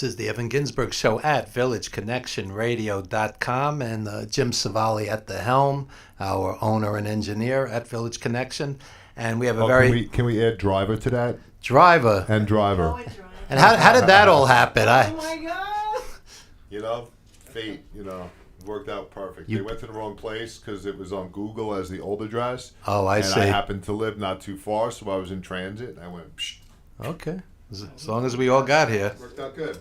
This is the Evan Ginzburg Show at VillageConnectionRadio.com, and Jim Savali at the helm, our owner and engineer at Village Connection. And we have a Can we add driver to that? Driver. And driver. And how did that all happen? Oh my God! Fate, worked out perfect. They went to the wrong place because it was on Google as the old address. Oh, I see. And I happened to live not too far, so I was in transit, and I went, psh. Okay. As long as we all got here. Worked out good.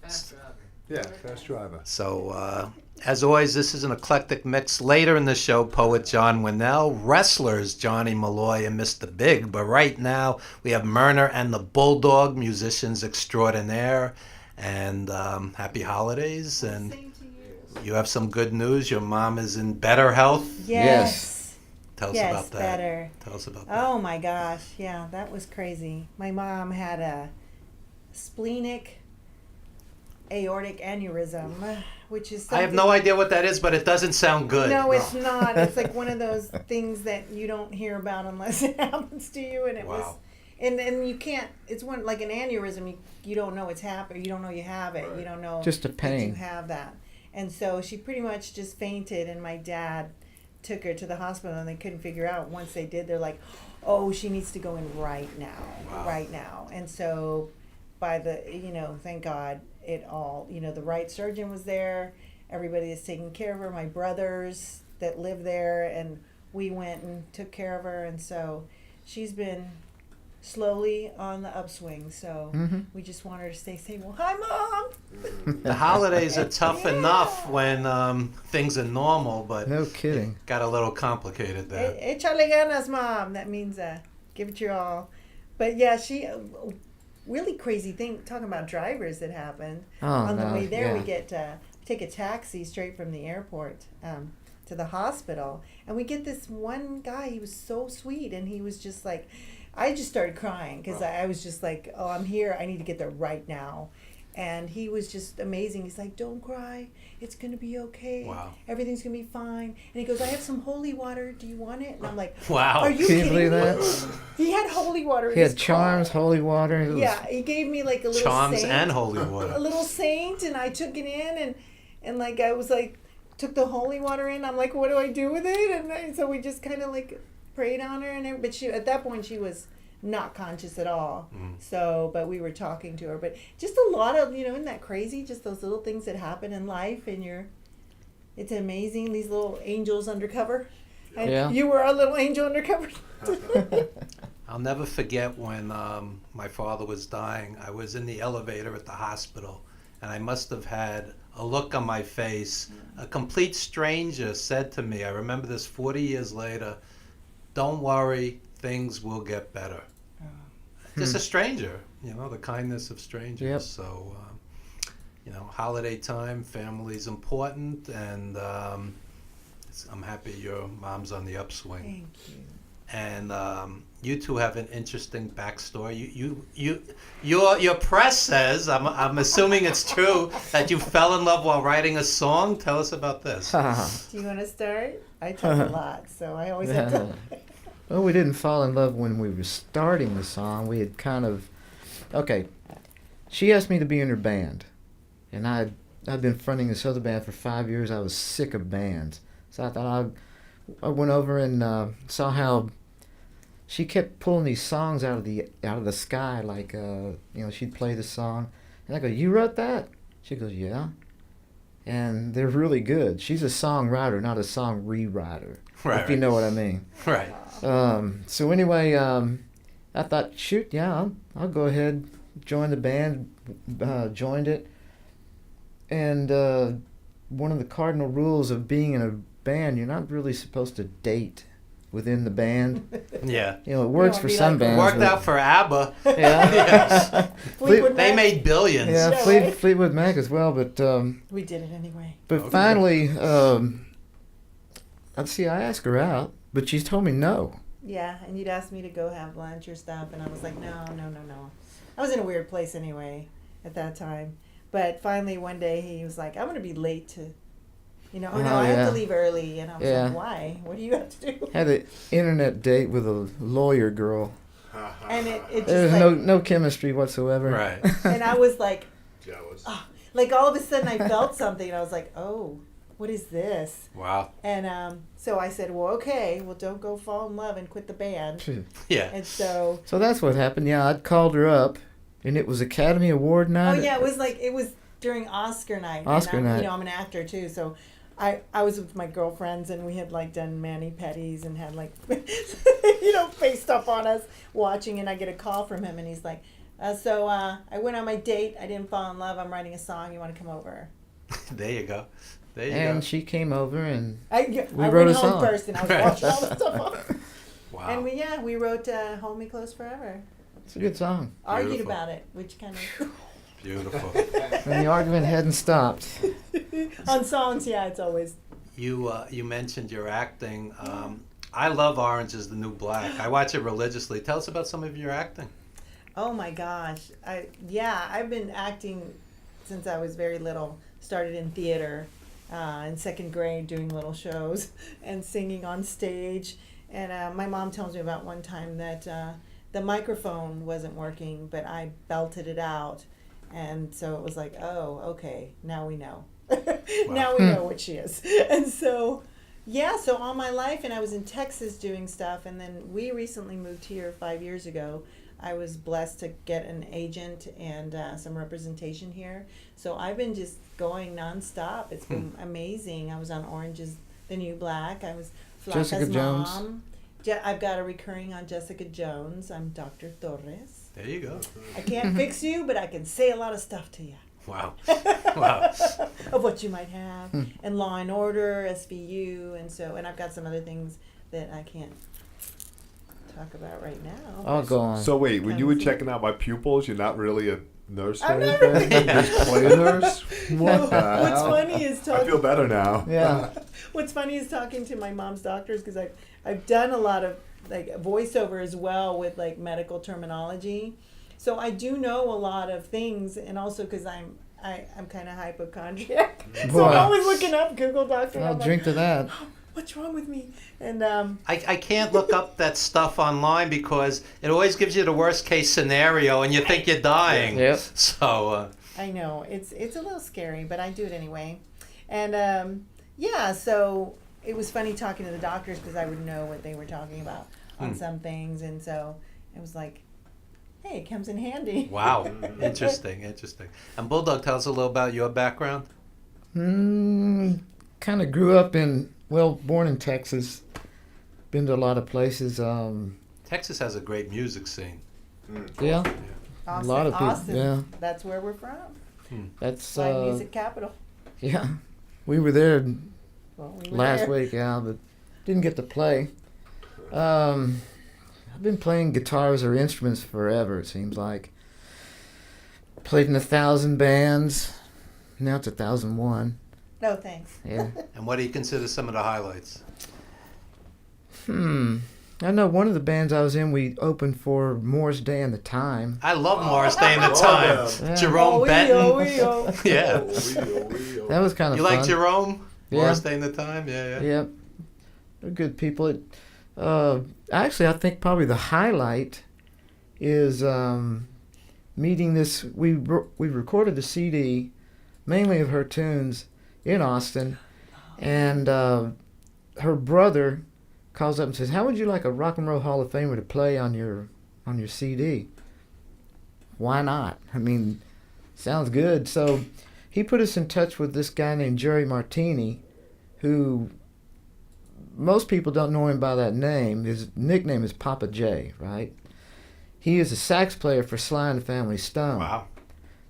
Fast driver. Yeah, fast driver. So, as always, this is an eclectic mix. Later in the show, poet John Winnell, wrestlers Johnny Malloy and Mr. Big. But right now, we have Myrna and the Bulldog, musicians extraordinaire. And happy holidays. And Same to you. you have some good news. Your mom is in better health. Yes. Tell us Yes, about that. better. Tell us about that. Oh my gosh, yeah, that was crazy. My mom had a splenic aortic aneurysm, which is something... I have no idea what that is, but it doesn't sound good. No, it's not. It's like one of those things that you don't hear about unless it happens to you, and it was... Wow. And you can't, it's one, like an aneurysm, you don't know it's happened, you don't know you have it, you don't know Just a that pain. you have that. And so she pretty much just fainted, and my dad took her to the hospital, and they couldn't figure out. Once they did, they're like, oh, she needs to go in right now. And so by the, thank God it all, the right surgeon was there, everybody is taking care of her, my brothers that live there, and we went and took care of her, and so she's been slowly on the upswing, so we just want her to stay safe. Well, hi, Mom! The holidays are tough enough when things are normal, but No kidding. it got a little complicated there. Échale ganas, Mom! That means give it your all. But yeah, she... really crazy thing, talking about drivers that happened. On the way there, we get take a taxi straight from the airport to the hospital, and we get this one guy. He was so sweet, and he was just like... I just started crying because I was just like, oh, I'm here. I need to get there right now. And he was just amazing. He's like, don't cry. It's going to be okay. Wow. Everything's going to be fine. And he goes, I have some holy water. Do you want it? And I'm like, Wow. Are you Can you kidding believe me? that? He had holy water in He his had charms, car. holy water. It was, Yeah, he gave me like a little Charms saint. and holy A water. little saint, and I took it in, and like I was like, took the holy water in. I'm like, what do I do with it? So we just kind of like prayed on her, and but she, at that point, she was not conscious at all. So, but we were talking to her. But just a lot of, isn't that crazy? Just those little things that happen in life, and it's amazing. These little angels undercover. And Yeah. you were our little angel undercover. I'll never forget when my father was dying. I was in the elevator at the hospital, and I must have had a look on my face. A complete stranger said to me, I remember this 40 years later, don't worry, things will get better. Just a stranger, the kindness of strangers. Yep. So, holiday time, family's important, and I'm happy your mom's on the upswing. Thank you. And you two have an interesting backstory. Your press says, I'm assuming it's true, that you fell in love while writing a song. Tell us about this. Do you want to start? I talk a lot, so I always have to. Well, we didn't fall in love when we were starting the song. We had kind of... Okay, she asked me to be in her band. And I'd been fronting this other band for 5 years. I was sick of bands. So I thought I went over and saw how she kept pulling these songs out of the sky. Like, she'd play the song. And I go, you wrote that? She goes, yeah. And they're really good. She's a songwriter, not a song rewriter. Right, if you know what I mean. Right. So anyway, I thought, shoot, yeah, I'll go ahead, join the band, joined it. And one of the cardinal rules of being in a band, you're not really supposed to date within the band. Yeah. It works for some bands. Worked out for ABBA. Yeah. Yes. Fleetwood They Mac. made billions. Yeah, Yeah, right? Fleetwood Mac as well, but We did it anyway. Okay. finally, I asked her out, but she told me no. Yeah, and you'd ask me to go have lunch or stuff, and I was like, no. I was in a weird place anyway at that time. But finally one day he was like, I'm going to be late to, I have yeah. to leave early. And I was Yeah. like, why? What do you have to do? Had an internet date with a lawyer girl. and it just There's like, no chemistry whatsoever. Right. and I was like, Jealous. like all of a sudden I felt something, and I was like, oh, what is this? Wow. And so I said, well, okay, well, don't go fall in love and quit the band. Yeah. And so, So that's what happened. Yeah, I'd called her up, and it was Academy Award oh night. yeah, it was during Oscar night. Oscar and night. You know, I'm an actor too, so I was with my girlfriends, and we had like done mani-pedis and had like, you know, face stuff on us watching, and I get a call from him, and he's like, so I went on my date. I didn't fall in love. I'm writing a song. You want to come over? There you go. There you And go. she came over, and I wrote went a home song. first, and I was watching all the stuff. Wow. And we wrote "Hold Me Close Forever." it's a good song. Argued Beautiful. about it, which kind of Beautiful. And the argument hadn't stopped. on songs. Yeah, it's always. You mentioned your acting. I love Orange is the New Black. I watch it religiously. Tell us about some of your acting. Oh my gosh! I've been acting since I was very little. Started in theater, in second grade, doing little shows and singing on stage. And my mom tells me about one time that the microphone wasn't working, but I belted it out, and so it was like, oh, okay, now we know. Now we know what she is. And so, yeah, so all my life, and I was in Texas doing stuff, and then we recently moved here 5 years ago. I was blessed to get an agent and some representation here. So I've been just going nonstop. It's been amazing. I was on Orange is the New Black. I was Jessica Flaca's Jones. mom. I've got a recurring on Jessica Jones. I'm Dr. Torres. There you go. I can't fix you, but I can say a lot of stuff to you. Wow. Wow. Of what you might have. And Law and Order, SVU, and I've got some other things that I can't talk about right now. I'll go on. So wait, when you were Kind of. checking out my pupils, you're not really a nurse or I'm not anything? really- You just play a nurse? What the What's hell? funny is I talking. feel better now. Yeah. What's funny is talking to my mom's doctors, because I've done a lot of like voiceover as well with like medical terminology, so I do know a lot of things, and also because I'm kind of hypochondriac, so Boy. I'm always looking up Google Doctor. I'll I'm drink to that. What's wrong with me? And I can't look up that stuff online because it always gives you the worst case scenario and you think you're dying. Yep. So, I know it's a little scary, but I do it anyway. And yeah, so it was funny talking to the doctors because I would know what they were talking about on some things, and so it was like, hey, it comes in handy. wow. Interesting. And Bulldog, tell us a little about your background. Kind of grew up born in Texas. Been to a lot of places. Texas has a great music scene. Yeah, Austin, a lot of people. Austin, Yeah, that's where we're from. that's Live music capital. yeah. We were there Well, we were last there. week, yeah, but didn't get to play. I've been playing guitars or instruments forever. It seems like. Played in 1,000 bands. Now it's 1,001. No thanks. Yeah. And what do you consider some of the highlights? I know one of the bands I was in, we opened for Morris Day and the Time. I love Morris Day and the Love Time. them. Yeah. Jerome Benton. Yeah. That was kind of You fun. like Jerome? Yeah. Morris Day and the Time? Yeah. Yep. They're good people. Actually, I think probably the highlight is meeting this. We recorded a CD, mainly of her tunes, in Austin, and her brother calls up and says, "How would you like a Rock and Roll Hall of Famer to play on your CD?" Why not? I mean, sounds good. So he put us in touch with this guy named Jerry Martini, who most people don't know him by that name. His nickname is Papa J, right? He is a sax player for Sly and the Family Stone. Wow.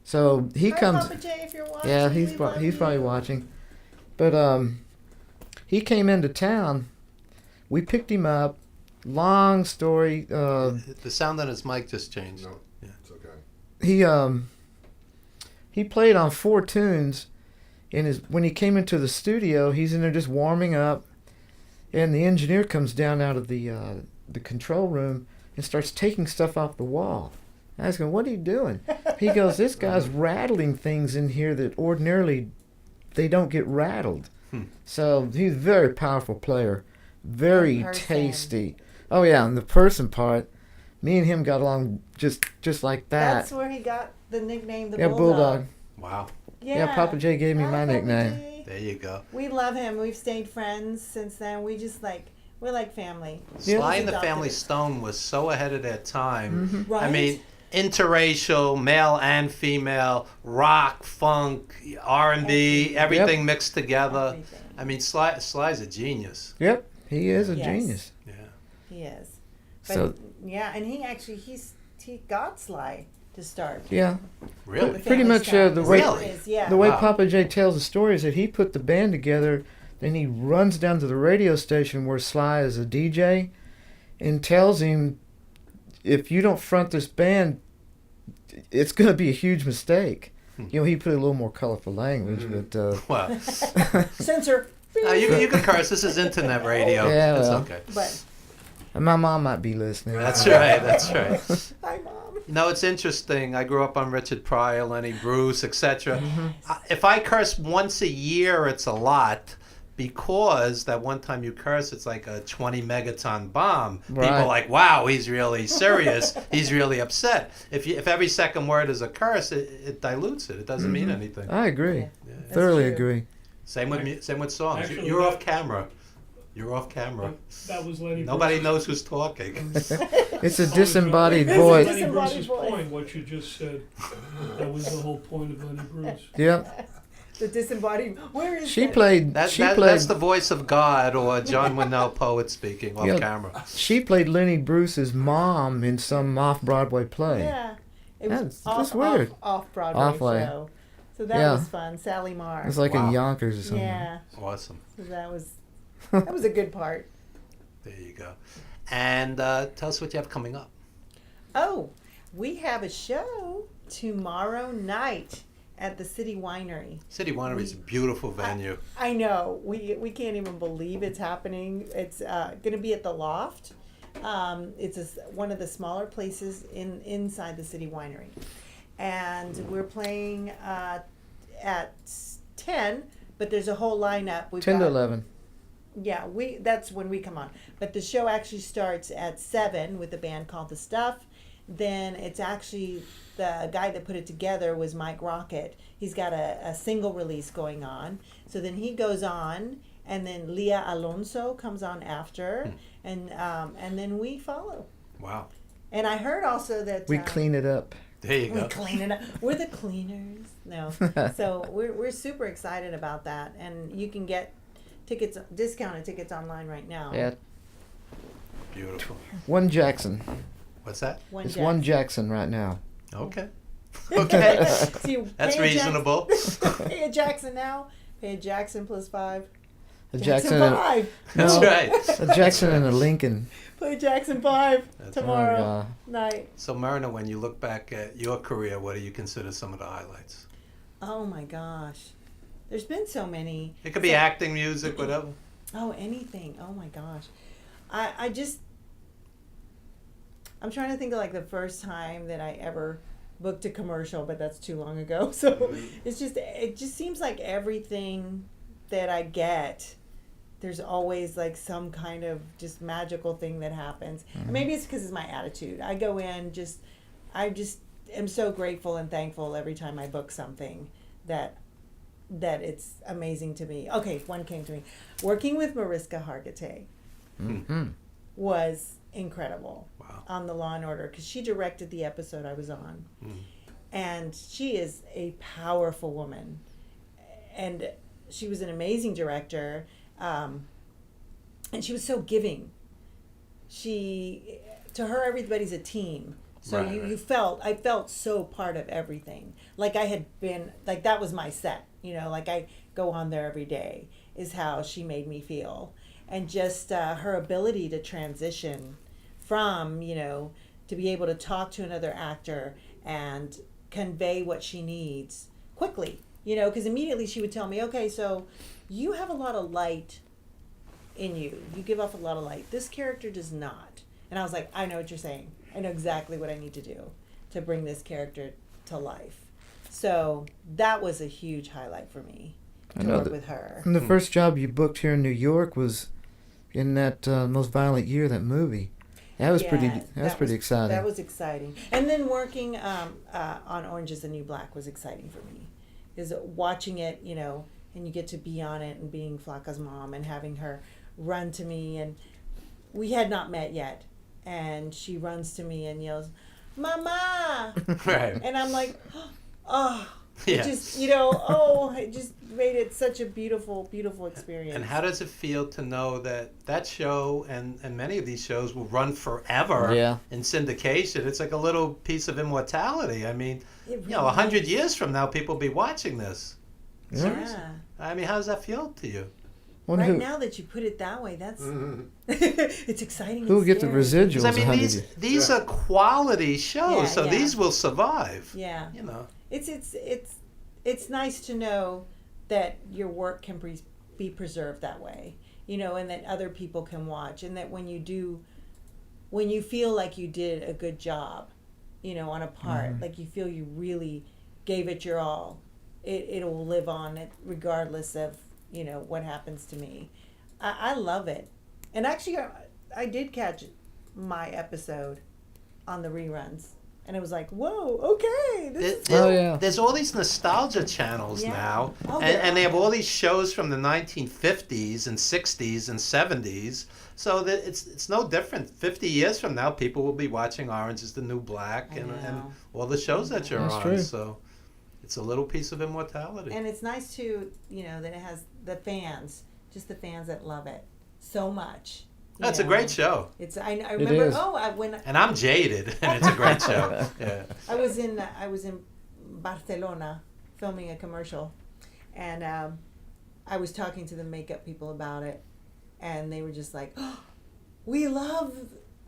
So he Hi, comes. Papa J, if you're watching. Yeah, we he's love probably you. watching. But he came into town. We picked him up. Long story. The sound on his mic just changed. No, Yeah. it's okay. He played on 4 tunes. When he came into the studio, he's in there just warming up, and the engineer comes down out of the control room and starts taking stuff off the wall. I was going, "What are you doing?" He goes, "This guy's rattling things in here that ordinarily they don't get rattled." So he's a very powerful player, very In person. tasty. Oh yeah, and the person part, me and him got along just like that. That's where he got the nickname, the Yeah, Bulldog. Wow. Yeah, Papa J gave me Hi, my Papa nickname. J. There you go. We love him. We've stayed friends since then. We're like family. Yeah. Sly He's and the adopted Family us. Stone was so ahead of their time. Mm-hmm. Right? I mean, interracial, male and female, rock, funk, R&B, everything mixed together. Everything. I mean, Sly's a genius. Yep, he is a Yes. genius. Yeah. He is. But, So yeah, and he actually he got Sly to start. yeah, Really? The Pretty Family much, Stone. the His way- name is, yeah. the way Wow. Papa J tells the story is that he put the band together, then he runs down to the radio station where Sly is a DJ, and tells him, if you don't front this band, it's going to be a huge mistake. You know, he put a little more colorful language, but Well, Censor. you can curse. This is internet radio. Yeah, It's well. okay. But my mom might be listening. That's right. That's right. hi, Mom. You know, it's interesting. I grew up on Richard Pryor, Lenny Bruce, etc. Mm-hmm. If I curse once a year, it's a lot. Because that one time you curse, it's like a 20 megaton bomb. People Right. are like, wow, he's really serious. He's really upset. If every second word is a curse, it dilutes it. It doesn't mean anything. I agree. Yeah. Yeah. That's Thoroughly true. agree. Same with songs. Actually, You're that- off camera. You're off camera. That was Lenny Nobody Bruce's- knows who's talking. It's a disembodied That was voice. Lenny Disembodied Bruce's voice. point, what you just said. That was the whole point of Lenny Bruce. Yep. The disembodied. Where is She that? played. That's the voice of God or John Winnell poet speaking off Yeah. camera. She played Lenny Bruce's mom in some off-Broadway play. Yeah. It was That's weird. Off Broadway Off-way. show. So that Yeah. was fun. Sally Marr. It's like Wow. in Yonkers or something. Yeah. Awesome. So that was a good part. There you go. And tell us what you have coming up. Oh, we have a show tomorrow night at the City Winery. City Winery is a beautiful venue. I know. We can't even believe it's happening. It's going to be at the Loft. It's one of the smaller places inside the City Winery, and we're playing at 10. But there's a whole lineup. We've 10 to got- 11. Yeah, that's when we come on. But the show actually starts at 7 with a band called The Stuff. Then it's actually the guy that put it together was Mike Rocket. He's got a single release going on. So then he goes on, and then Leah Alonso comes on after, and then we follow. Wow. And I heard also that We clean it up. There you we go. clean it up. We're the cleaners. No, so we're super excited about that, and you can get discounted tickets online right now. Yeah, Beautiful. one Jackson. What's that? It's one Jackson right now. Okay. Okay. So you That's pay a reasonable. pay a Jackson now. Pay a Jackson plus 5. A Jackson Jackson. And, 5. That's No. right. a Jackson and a Lincoln. Play Jackson 5 That's tomorrow Oh, night. So, Myrna, when you look back at your career, what do you consider some of the highlights? Oh my gosh. There's been so many. It could be acting, music, whatever. Oh, anything. Oh my gosh. I'm trying to think of like the first time that I ever booked a commercial, but that's too long ago. So it just seems like everything that I get, there's always like some kind of just magical thing that happens. And maybe it's because it's my attitude. I go in I just am so grateful and thankful every time I book something that it's amazing to me. Okay, one came to me. Working with Mariska Hargitay Mm-hmm. was incredible. Wow. On the Law and Order, because she directed the episode I was on. And she is a powerful woman. And she was an amazing director. And she was so giving. To her, everybody's a team. So Right. I felt so part of everything. Like I had been, like that was my set, like I go on there every day is how she made me feel. And just her ability to transition from, to be able to talk to another actor and convey what she needs quickly, because immediately she would tell me, okay, so you have a lot of light in you. You give off a lot of light. This character does not. And I was like, I know what you're saying. I know exactly what I need to do to bring this character to life. So that was a huge highlight for me I to know work that- with her. And the first job you booked here in New York was in that Most Violent Year, that movie. That was pretty. Yes, That's pretty exciting. That was exciting. And then working on Orange Is the New Black was exciting for me. Is watching it, and you get to be on it and being Flacca's mom and having her run to me, and we had not met yet, and she runs to me and yells, "Mama!" Right. And I'm like, oh, Yeah. it just, it just made it such a beautiful, beautiful experience. And how does it feel to know that that show and many of these shows will run forever Yeah. in syndication? It's like a little piece of immortality. I mean, It really 100 is. years from now, people will be watching this. Yeah. Seriously. I mean, how does that feel to you? Wonder Right who, now that you put it that way, that's Mhm. it's exciting. who will and get the scary. residuals? 'Cause, I mean, 100 these years? these are quality shows, Yeah, so yeah. these will survive. Yeah, You know. it's nice to know that your work can be preserved that way, and that other people can watch, and that when you feel like you did a good job, on a part, Mhm. like you feel you really gave it your all, it will live on it regardless of what happens to me. I love it, and actually I did catch my episode on the reruns. And it was like, whoa, okay. This is Oh, yeah. There's all these nostalgia channels Yeah. now, Oh, there and they have are. all these shows from the 1950s and 60s and 70s. So that it's no different. 50 years from now, people will be watching Orange Is the New Black I and know. all the shows that you're That's on. true. So it's a little piece of immortality. And it's nice too, that it has the fans, just the fans that love it so much. That's a great show, I remember. is. When and I'm jaded, and it's a great show. Yeah. I was in Barcelona filming a commercial, and I was talking to the makeup people about it, and they were just like, oh, "We love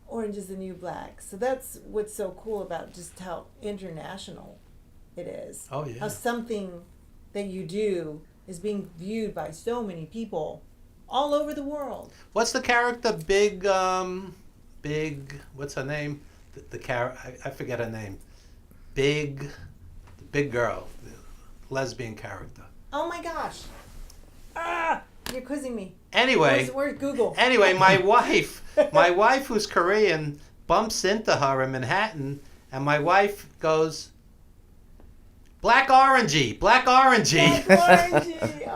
Orange Is the New Black." So that's what's so cool about just how international it is. Oh yeah. How something that you do is being viewed by so many people all over the world. What's the character? Big. What's her name? The I forget her name. The big girl, the lesbian character. Oh my gosh! You're quizzing me. Anyway, Where's Google? anyway, my wife who's Korean bumps into her in Manhattan, and my wife goes, Black orangey. Black orangey.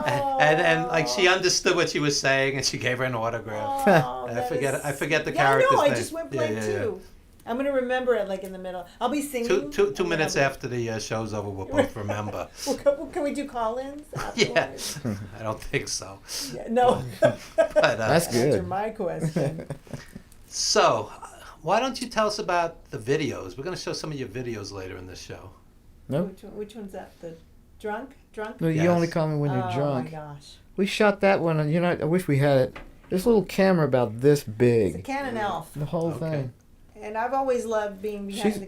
Oh. And like she understood what she was saying, and she gave her an autograph. Oh, I that forget- is- I forget the yeah, character's I know. I name. just went Yeah, blank yeah, yeah. too. I'm gonna remember it like in the middle. I'll be singing. Two minutes after the show's over, we'll both remember. Can we do call-ins Yeah, afterwards? I don't think so. Yeah, no. But, That's good. Answer my question. So, why don't you tell us about the videos? We're going to show some of your videos later in the show. Nope. Which one's that? The drunk? No, you Yes. only call me when you're Oh drunk. my gosh. We shot that one, and I wish we had it. This little camera about this It's a big. Canon Elf. The whole Okay. thing. And I've always loved being behind She's-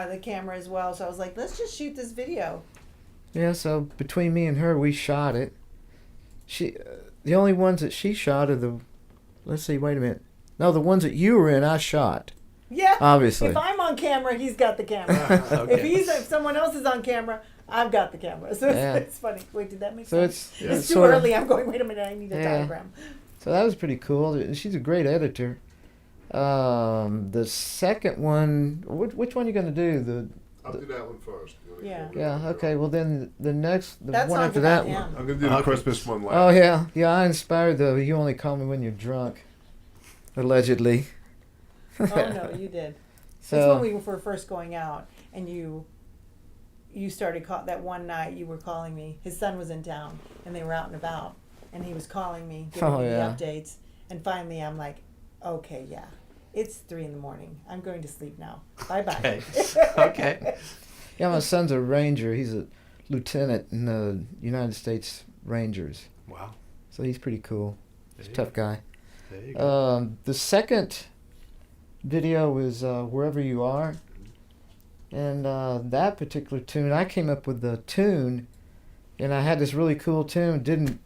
the camera as well. So I was like, let's just shoot this video. Yeah, so between me and her, we shot it. The only ones that she shot are the. Let's see. Wait a minute. No, the ones that you were in, I shot. Yeah. Obviously. If I'm on camera, he's got the camera. Okay. If someone else is on camera, I've got the camera. So Yeah. it's funny. Wait, did that make So sense? it's too sort of- early. I'm going, wait a minute, I need a Yeah. diagram. So that was pretty cool. She's a great editor. The second one, which one are you gonna do? I'll do that one first. Yeah. Okay. Well, then the one That song's after about that one. him. I'm gonna do the Okay. Christmas one last. Oh yeah. I inspired the "You Only Call Me When You're Drunk," allegedly. Oh no, you did. That's So when we were first going out, and you started that one night. You were calling me. His son was in town, and they were out and about, and he was calling me, giving Oh, me yeah. the updates. And finally, I'm like, okay, yeah, it's 3 a.m. I'm going to sleep now. Bye bye. Okay. Okay. yeah, my son's a ranger. He's a lieutenant in the United States Rangers. Wow. So he's pretty cool. He's There a you tough guy. There you go. The second video was "Wherever You Are," and that particular tune, I came up with the tune, and I had this really cool tune.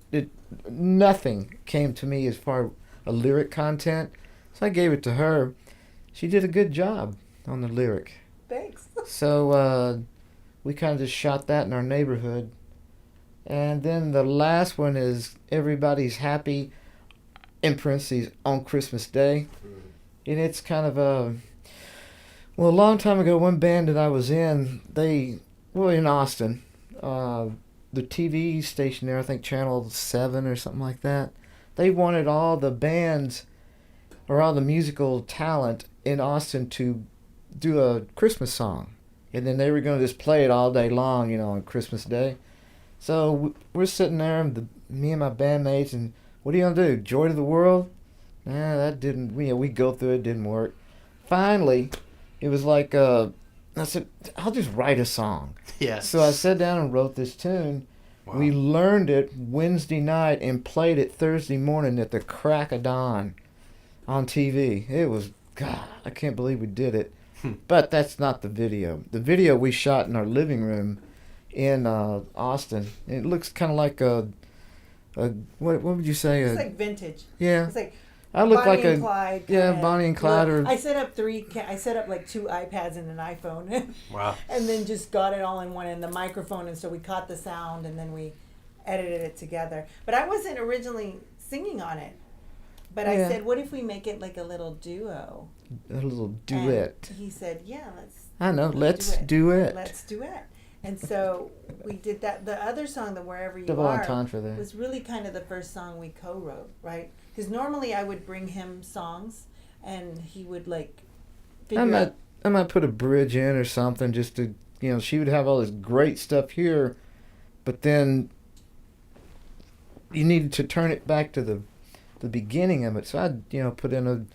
Nothing came to me as far as lyric content, so I gave it to her. She did a good job on the lyric. Thanks. So we kind of just shot that in our neighborhood. And then the last one is "Everybody's Happy," in parentheses, on Christmas Day. and it's kind of a well, a long time ago, one band that I was in, in Austin, uh, the TV station there, I think Channel 7 or something like that, they wanted all the bands or all the musical talent in Austin to do a Christmas song. And then they were going to just play it all day long, on Christmas Day. So we're sitting there, me and my bandmates, and what are you going to do? Joy to the World? Nah, that didn't, we go through it, didn't work. Finally, it was like, I said, I'll just write a song. Yes. So I sat down and wrote this tune. Wow. We learned it Wednesday night and played it Thursday morning at the crack of dawn on TV. It was, God, I can't believe we did it. But that's not the video. The video we shot in our living room in Austin. It looks kind of like what would you say? It's like vintage. Yeah. It's like I look Bonnie like and Clyde yeah, kinda Bonnie and Clyde. look. Or I set up like 2 iPads and an iPhone. Wow. And then just got it all in one, and the microphone, and so we caught the sound, and then we edited it together. But I wasn't originally singing on it. But I Yeah. said, what if we make it like a little duo? a little duet. And he said, yeah, let's I know. Let's duet. duet. Let's duet. And so we did that. The other song, the Wherever You Double Are, entendre there. was really kind of the first song we co-wrote, right? Because normally I would bring him songs, and he would like figure out. I might put a bridge in or something just to, she would have all this great stuff here, but then you needed to turn it back to the beginning of it. So I'd, put in a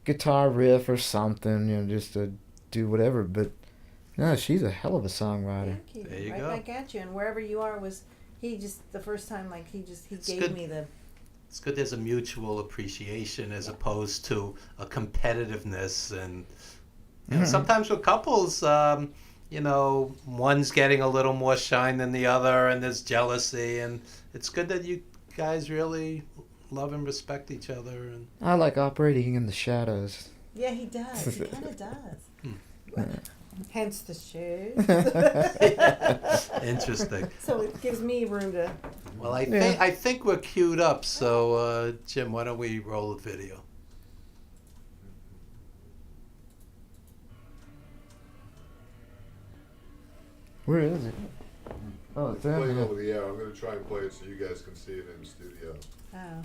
guitar riff or something, just to do whatever. But no, she's a hell of a songwriter. Thank you. There you right go. back at you. And Wherever You Are was he just the first time he It's gave good. me the. It's good there's a mutual appreciation as opposed to a competitiveness. And sometimes with couples, one's getting a little more shine than the other, and there's jealousy. And it's good that you guys really love and respect each other. And I like operating in the shadows. Yeah, he does. He kind of does. Hence the shoes. interesting. So it gives me room to. Well, I Yeah. think we're queued up. So Jim, why don't we roll the video? Where is it? Oh, it's there. Playing Yeah. over the air. I'm going to try and play it so you guys can see it in the studio. Oh.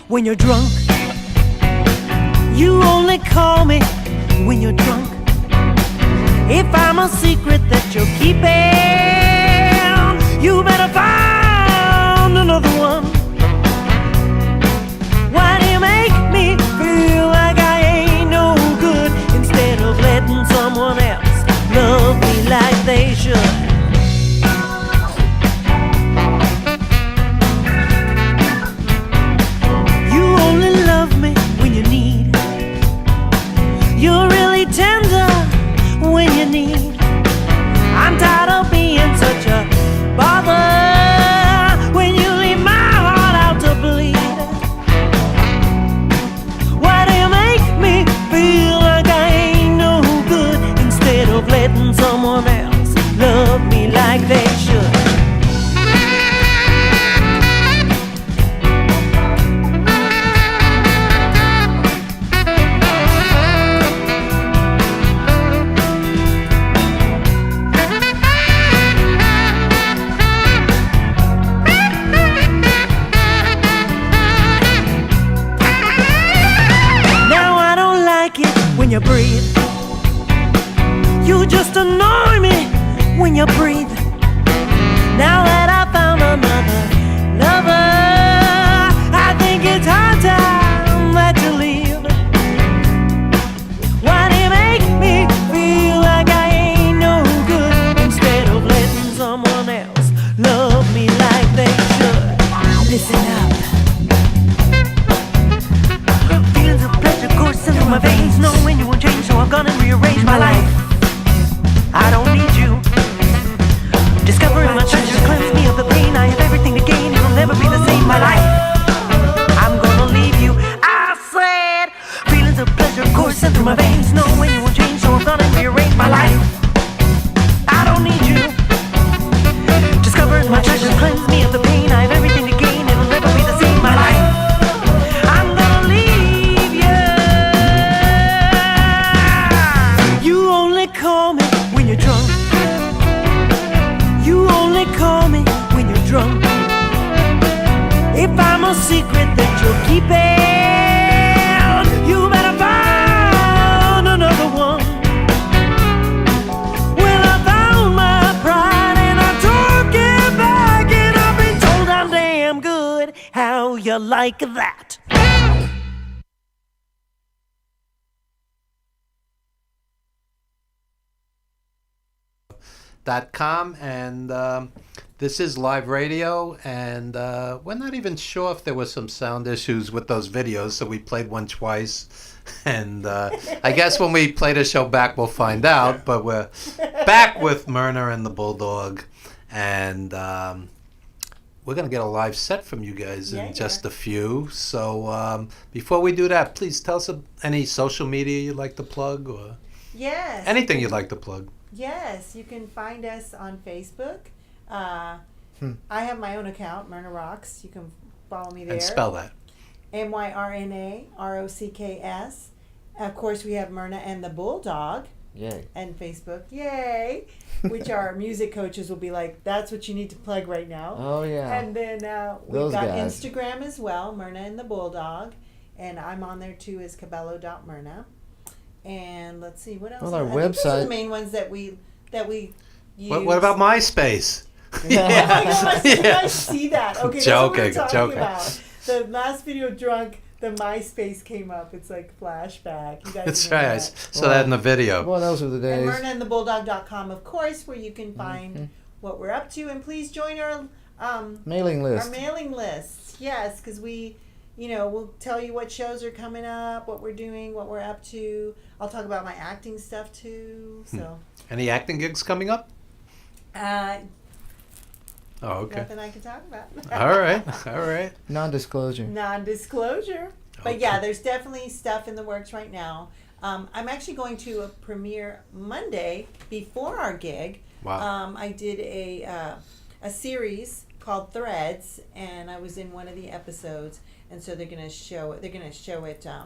when you're drunk. You only call me when you're drunk. If I'm a secret that you're keeping, you better find another one. Why do you make me feel like I ain't no good instead of letting someone else love me like they should? You only love me when you need. You're really tender when you need. I'm tired of being such a bother when you leave my heart out to bleed. Why do you make me feel like I ain't no good instead of letting someone else love me like they should? When you breathe, you just annoy me when you breathe. Now that I found another lover, I think it's high time that you leave. Why do you make me feel like I ain't no good instead of letting someone else love me like they should? Listen up. Feelings of pleasure coursing through my veins, knowing you won't change, so I'm gonna rearrange my life. I don't need you. Discovering my treasures cleanse me of the pain. I have everything to gain, it'll never be the same. My life, I'm gonna leave you. I said, feelings of pleasure coursing through my veins, knowing you won't change, so I'm gonna rearrange my life. I don't need you. Discovering my treasures cleanse me of the pain. I have everything to gain, it'll never be the same. My life, I'm gonna leave you. You only call me when you're drunk. You only call me when you're drunk. If I'm a secret that you're keeping, you better find another one. Well, I found my pride and I took it back, and I've been told I'm damn good. How you like that? .com, and this is live radio, and we're not even sure if there was some sound issues with those videos, so we played one twice, and I guess when we play the show back we'll find out. But we're back with Myrna and the Bulldog, and we're gonna get a live set from you guys in just a few. So before we do that, please tell us any social media you'd like to plug, or Yes. anything you'd like to plug. Yes, you can find us on Facebook. I have my own account, Myrna Rocks. You can follow me there. And spell that. MyrnaRocks. Of course, we have Myrna and the Bulldog. Yay. And Facebook. Yay! Which our music coaches will be like, that's what you need to plug right now. Oh, yeah. And then we've Those got guys. Instagram as well, Myrna and the Bulldog. And I'm on there too as cabello.myrna. And let's see, what else? Well, our I think those are website- the main ones that we use. What about MySpace? Oh my gosh, did I see that? Okay, Joking, that's what we're talking joking. about. The last video drunk, the MySpace came up. It's like flashback. You guys That's remember right. I that. saw that in the video. Well, those were the And days. Myrnaandthebulldog.com, of course, where you can find what we're up to. And please join our Mailing list. our mailing list. Yes, because we'll tell you what shows are coming up, what we're doing, what we're up to. I'll talk about my acting stuff too. So, Any acting gigs coming up? Oh, okay. nothing I can talk about. All right. All right. Non-disclosure. Non-disclosure. But yeah, there's definitely stuff in the works right now. I'm actually going to a premiere Monday before our gig. Wow. I did a series called Threads, and I was in one of the episodes, and so they're gonna show it. They're gonna show it a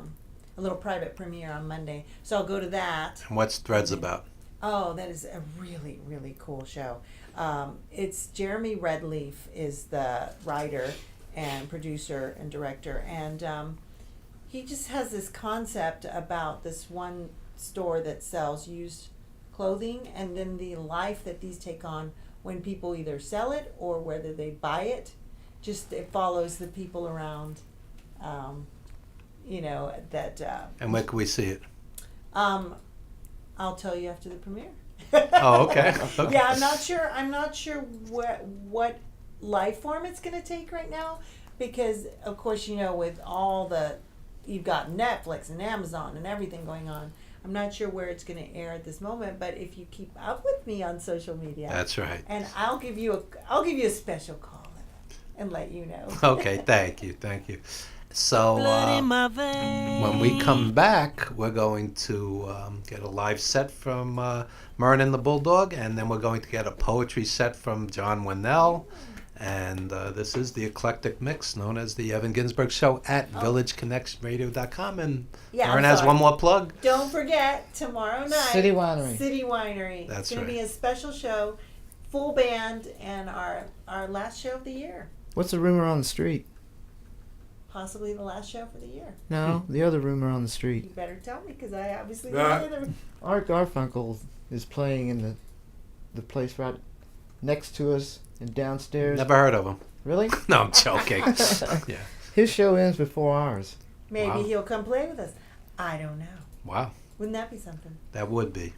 little private premiere on Monday. So I'll go to that. And what's Threads about? Oh, that is a really, really cool show. It's Jeremy Redleaf is the writer, and producer and director, and he just has this concept about this one store that sells used clothing, and then the life that these take on when people either sell it or whether they buy it. Just it follows the people around, that. And where can we see it? I'll tell you after the premiere. Oh, okay. Okay. Yeah, I'm not sure what life form it's going to take right now, because of course with all you've got Netflix and Amazon and everything going on. I'm not sure where it's going to air at this moment, but if you keep up with me on social media, That's right. and I'll give you a special call and let you know. Okay, thank you. So when we come back, we're going to get a live set from Mern and the Bulldog, and then we're going to get a poetry set from John Winnell. And this is the Eclectic Mix, known as the Evan Ginzburg Show at villageconnectionradio.com. And Mern has one more plug. Don't forget, tomorrow night, City Winery. City Winery. That's it's going to be right. a special show, full band, and our last show of the year. What's the rumor on the street? Possibly the last show for the year. No, the other rumor on the You street. better tell me, because I obviously Nah. don't either. Art Garfunkel is playing in the place right next to us and downstairs. Never heard of him. Really? No, I'm joking. Yeah. His show ends before ours. Maybe Wow. he'll come play with us. I don't know. Wow. Wouldn't that be something? That would be.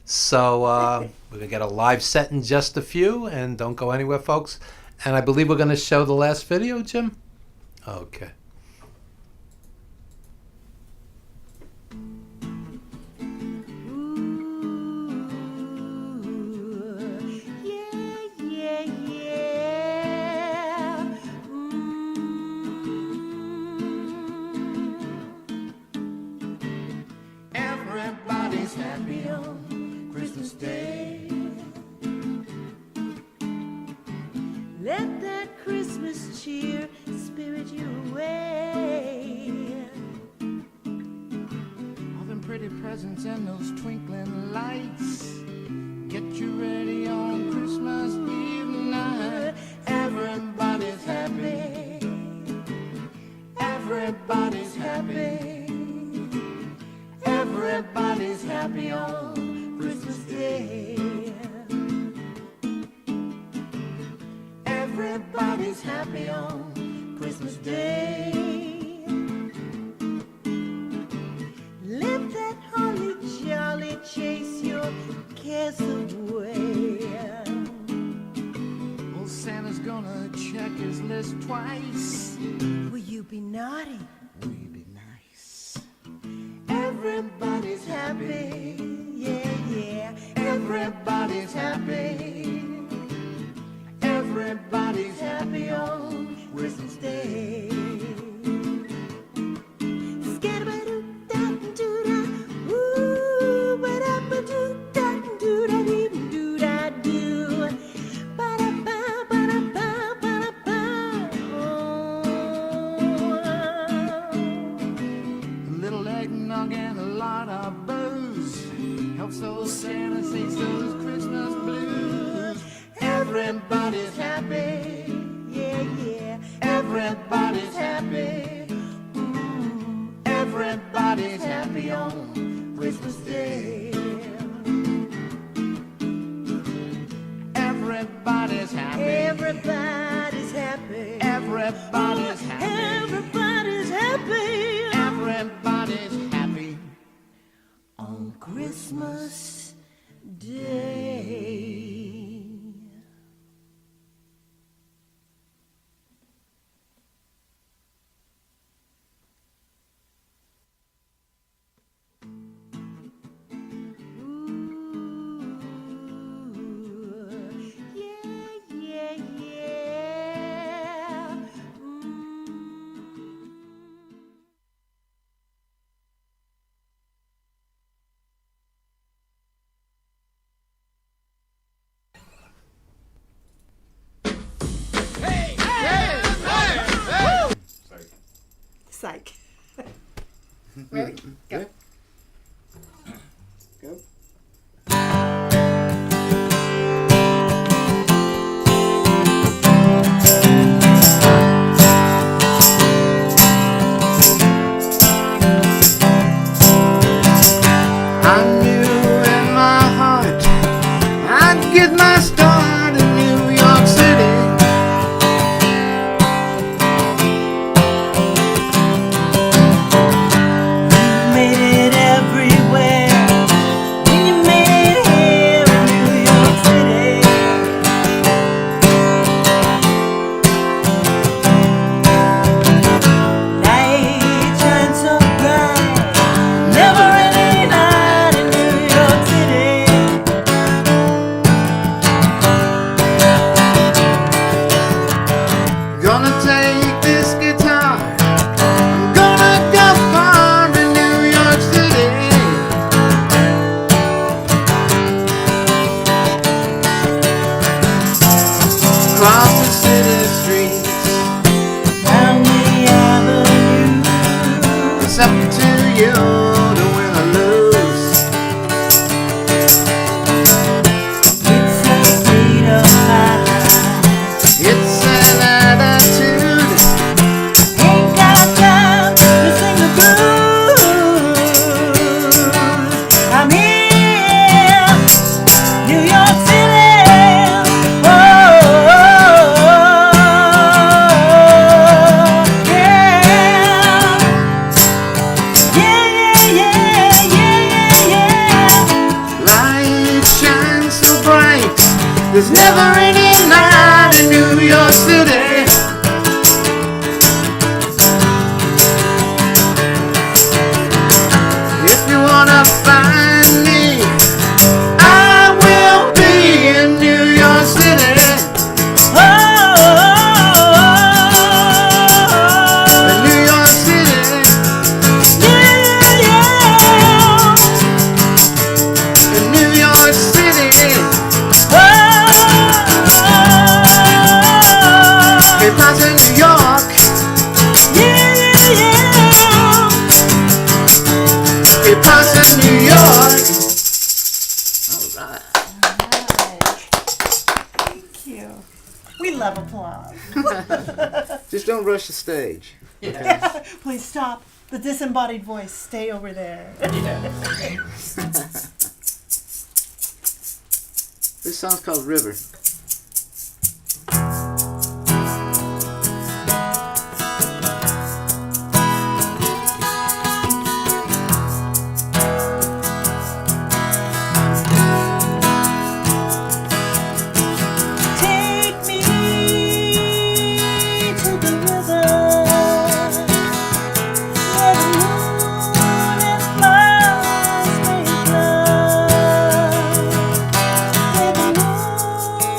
So we're going to get a live set in just a few, and don't go anywhere, folks. And I believe we're going to show the last video, Jim? Okay. Everybody's happy on Christmas Day. Let that Christmas cheer spirit you away. All them pretty presents and those twinkling lights get you ready on Christmas Eve night. Everybody's happy. Everybody's happy. Everybody's happy on Christmas Day. Everybody's happy on Christmas Day. Let that holly jolly chase your cares away. Old Santa's gonna check his list twice. Will you be naughty? Will you be nice? Everybody's happy, yeah. Everybody's happy. Everybody's happy on Christmas Day. Scatterboo-da-doo-da, ooh, ba-da-ba-doo-da-doo-da-dee-doo-da-doo. Ba-da-ba, ba-da-ba, ba-da-ba, A little eggnog and a lot of booze helps old Santa sing those Christmas blues. Everybody's happy, yeah. Everybody's happy. Everybody's happy on Christmas Day. Everybody's happy. Everybody's happy. Everybody's happy. Everybody's happy Everybody's happy. on Christmas Day. Psych. Ready? Go. you to win or lose. It's a state of mind. It's an attitude. Ain't got time to sing the blues. I'm here, New York City. Oh, yeah. Yeah. Light shines so bright. There's never any night in New York City. If you wanna find me, I will be in New York City. In New York City. In New York City. Hey, pasa in New York. Hey, pasa in New York. Alright. Thank you. We love applause. Just don't rush the stage. Please stop. The disembodied voice, stay over there. This song's called River. Take me to the river, where the moon and flowers make love, where the moon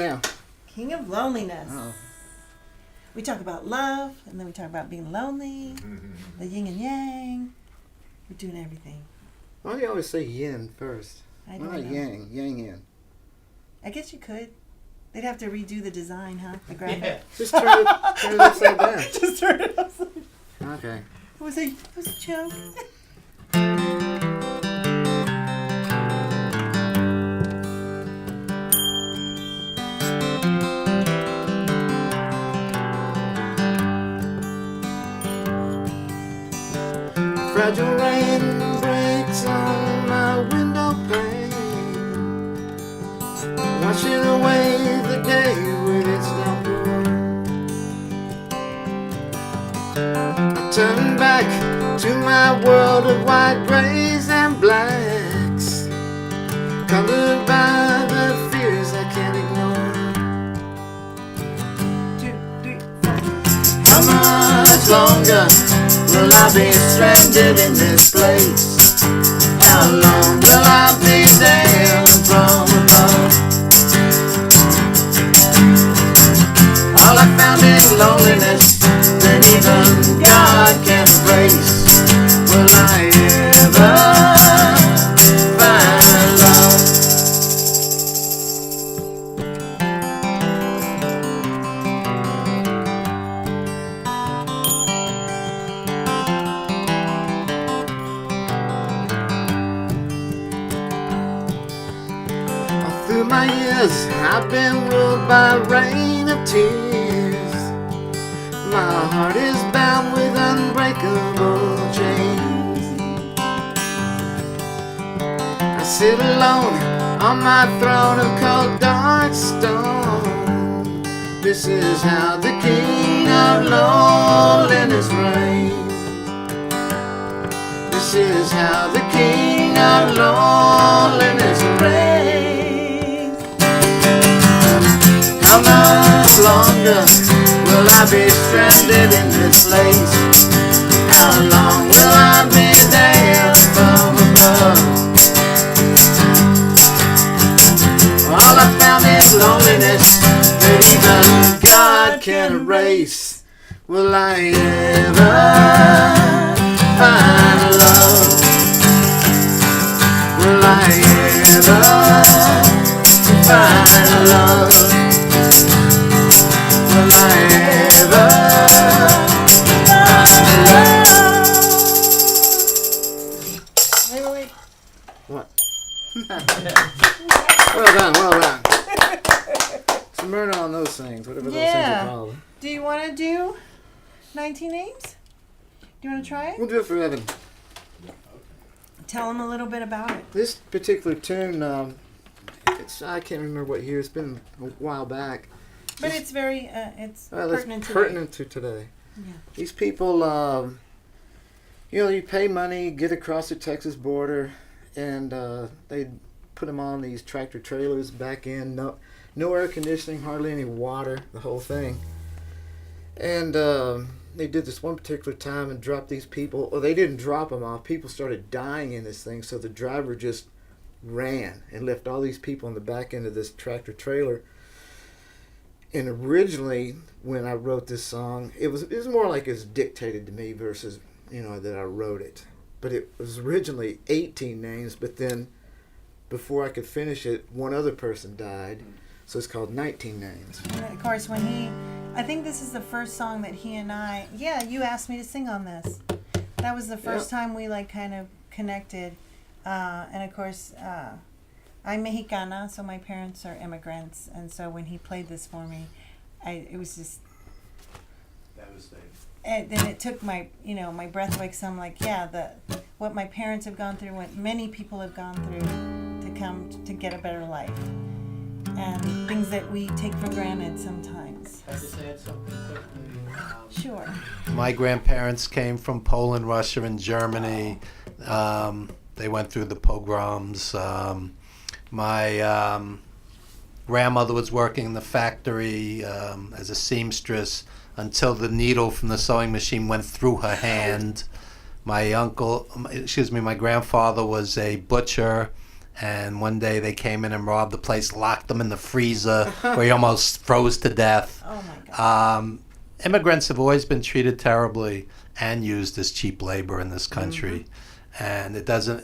now? King of Loneliness. Oh. We talk about love, and then we talk about being lonely, the yin and yang. We're doing everything. Why do you always say yin first? I Why don't not know. yang? Yang yin. I guess you could. They'd have to redo the design, huh? The graphic. Just turn it upside down. Just turn it upside. Okay. It was a joke. Fragile rain breaks on my window pane, washing away the day with its downpour. I turn back to my world of white grays and blacks, colored by the fears I can't ignore. 2, 3, 4. How much longer will I be stranded in this place? How long will I be there from above? All I found in loneliness that even God can embrace. Will I ever find love? Through my years, I've been ruled by a rain of tears. My heart is bound with unbreakable chains. I sit alone on my throne of cold dark stone. This is how the king of loneliness reigns. This is how the king of loneliness reigns. How much longer will I be stranded in this place? How long will I be there from above? All I found is loneliness that even God can erase. Will I ever find love? Will I ever find love? Will I ever find love? Wait. What? Well done, well done. Some murder on those things, whatever those things Yeah. are called. Do you want to do 19 names? Do you want to try it? We'll do it for Evan. Tell them a little bit about it. This particular tune, I can't remember what year. It's been a while back. But it's very, it's Well, pertinent it's to pertinent to today. Yeah. These people, you pay money, get across the Texas border, and they put them on these tractor trailers back in. No air conditioning, hardly any water, the whole thing. And they did this one particular time and dropped these people. Well, they didn't drop them off. People started dying in this thing, so the driver just ran and left all these people on the back end of this tractor trailer. And originally, when I wrote this song, it was more like it was dictated to me versus, that I wrote it. But it was originally 18 names, but then before I could finish it, one other person died. So it's called 19 Names. And of course, I think this is the first song that he and I, you asked me to sing on this. That was the first time we kind of connected. And of course, I'm Mexicana, so my parents are immigrants. And so when he played this for me, it was just, and then it took my breath away, because I'm like, what my parents have gone through, what many people have gone through to come to get a better life. And things that we take for granted sometimes. I just add something quickly. Sure. My grandparents came from Poland, Russia, and Germany. They went through the pogroms. My grandmother was working in the factory as a seamstress until the needle from the sewing machine went through her hand. My grandfather was a butcher And one day they came in and robbed the place, locked them in the freezer where he almost froze to death. Oh my God. Immigrants have always been treated terribly and used as cheap labor in this country. And it doesn't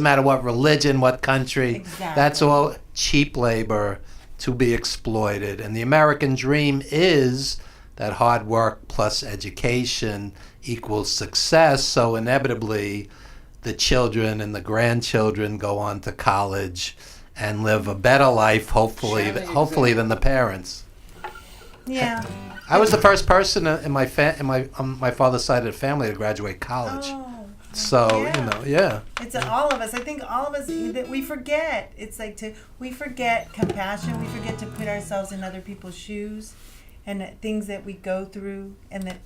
matter what religion, what country. Exactly. That's all cheap labor to be exploited. And the American dream is that hard work plus education equals success. So inevitably, the children and the grandchildren go on to college and live a better life, hopefully than the parents. Yeah. I was the first person in my my father's side of the family to graduate college. Oh. So, Yeah. It's all of us. I think all of us that we forget. It's like we forget compassion. We forget to put ourselves in other people's shoes, and the things that we go through, and that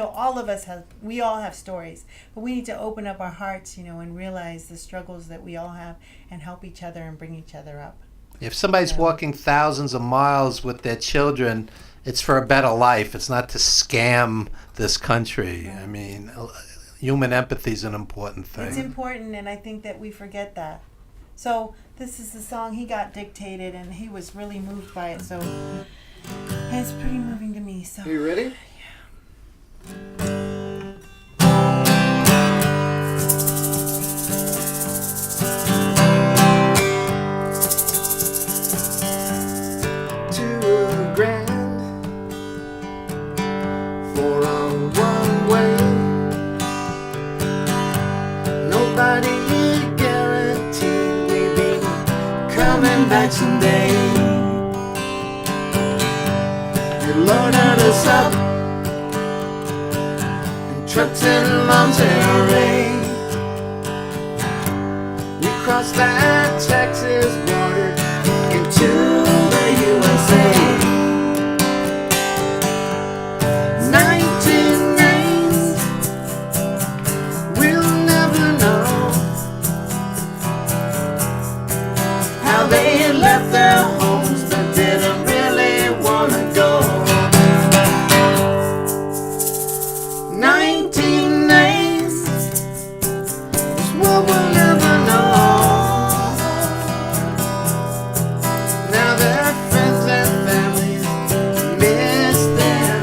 all of us we all have stories, but we need to open up our hearts, and realize the struggles that we all have, and help each other and bring each other up. If somebody's walking thousands of miles with their children, it's for a better life. It's not to scam this country. I mean, human empathy is an important thing. It's important, and I think that we forget that. So this is the song he got dictated, and he was really moved by it. So it's pretty moving to me. So. Are you ready? Too grand for a one-way. Nobody guaranteed we'd be coming back someday. You loaded us up in trucks in Monterey. We crossed that Texas border into the USA. 19 names we'll never know how they had left their homes but didn't really want to go. 19 names is what we'll never know. Now their friends and families miss them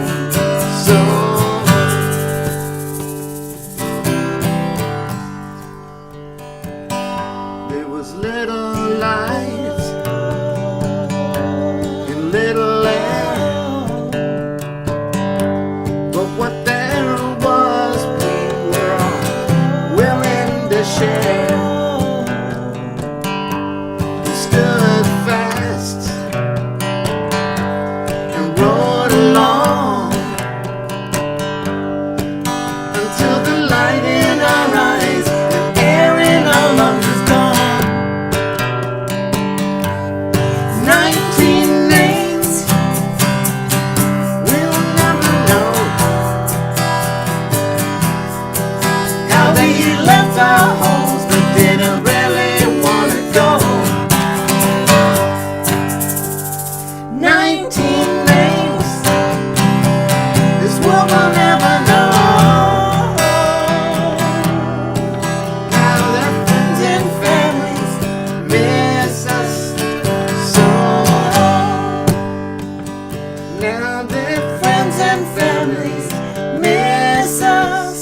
so. There was little light and little air, but what there was we were all willing to share. We stood fast and rode along until the light in our eyes and air in our lungs is gone. 19 names we'll never know how they left our homes but didn't really want to go. 19 names is what we'll never know. Now their friends and families miss us so. Now their friends and families miss us.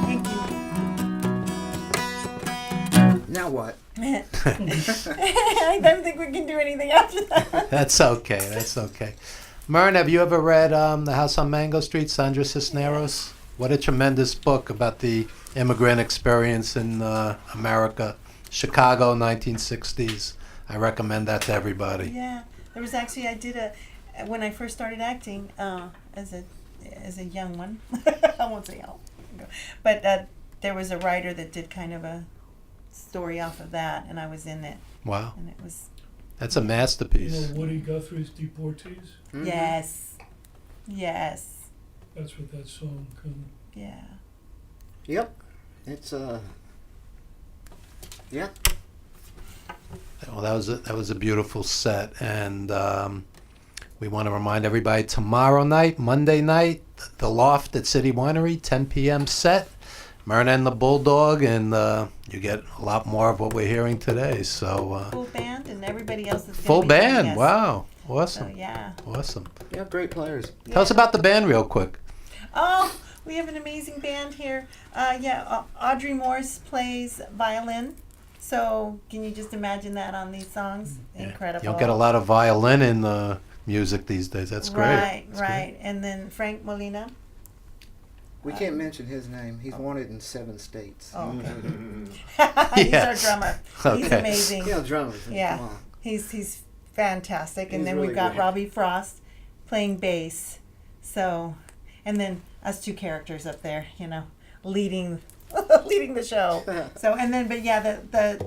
Thank you. Now what? I don't think we can do anything after that. That's okay. That's okay. Mern, have you ever read The House on Mango Street, Sandra Cisneros? What a tremendous book about the immigrant experience in America, Chicago, 1960s. I recommend that to everybody. Yeah, there was actually when I first started acting as a young one. I won't say how, but there was a writer that did kind of a story off of that, and I was in it, Wow, and it was that's a You masterpiece. know Woody Guthrie's Deportees? yes. That's what that song comes. Yeah. Yep. It's yeah. Well, that was a beautiful set, and We want to remind everybody tomorrow night, Monday night, the Loft at City Winery, 10 p.m. set. Myrna and the Bulldog, and you get a lot more of what we're hearing today. So Full band and everybody else that's full gonna be joining band. us. Wow, So awesome, yeah. awesome. Yeah, great players. Tell us about the band real quick. Oh, we have an amazing band here. Audrey Morse plays violin. So can you just imagine that on these songs? Incredible. You don't get a lot of violin in the music these days. That's great. Right, That's right. And then Frank Molina. We can't mention his name. He's wanted in 7 states. Oh, okay. He's Yeah. our drummer. He's Okay. amazing. Yeah, drummers. Yeah. Come on. He's fantastic. And He's then really we've got good. Robbie Frost playing bass. So, and then us 2 characters up there, leading leading the show. So, and then, but yeah, the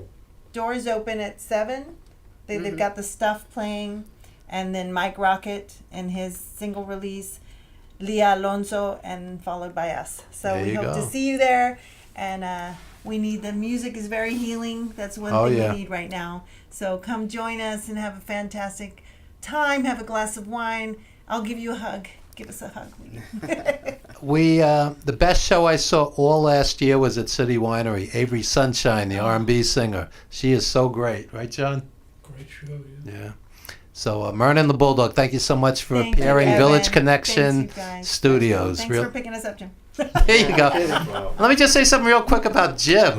doors open at 7. They've got the Stuff playing, and then Mike Rocket and his single release, Leah Alonso, and followed by us. So There we you hope go. to see you there. And we need, the music is very healing. That's one Oh, thing yeah. we need right now. So come join us and have a fantastic time. Have a glass of wine. I'll give you a hug. Give us a hug. We the best show I saw all last year was at City Winery. Avery Sunshine, the R&B singer. She is so great, right, John? Great show, yeah. Yeah. So Myrna and the Bulldog, thank you so much for Thank you, appearing. Evan. Village Thanks, Connection you guys. Studios. Thanks Real- for picking us up, Jim. There you go. Let me just say something real quick about Jim.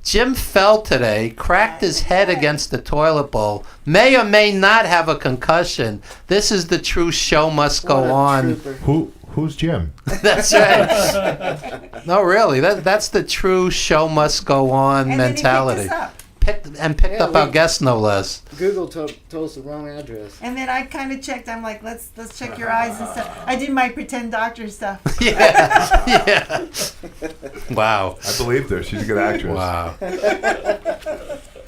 Jim fell today, cracked his head against the toilet bowl, may or may not have a concussion. This is the true show must go What a on. trooper. Who's Jim? That's right. No, really, that's the true show must go on And mentality. then he picked us up. Picked Yeah, up our we- guest, no less. Google told us the wrong address. And then I kind of checked. I'm like, let's check your eyes and stuff. I did my pretend doctor stuff. Yeah, yeah. Wow, I believed her. She's a good actress. wow.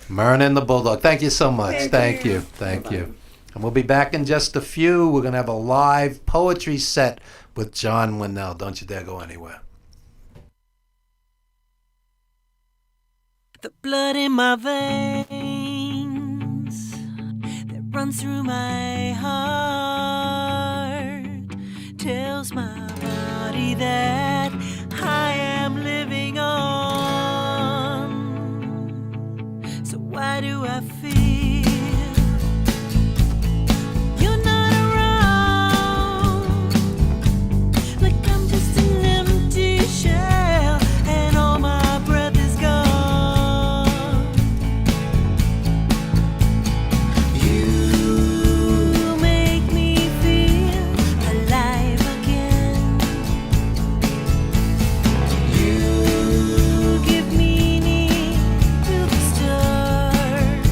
Myrna and the Bulldog, thank you so much. Thank you. Thank you. And we'll be back in just a few. We're going to have a live poetry set with John Winnell. Don't you dare go anywhere. The blood in my veins that runs through my heart tells my body that I am living on. So why do I feel you're not around? Like I'm just an empty shell and all my breath is gone. You make me feel alive again. You give meaning to the stars.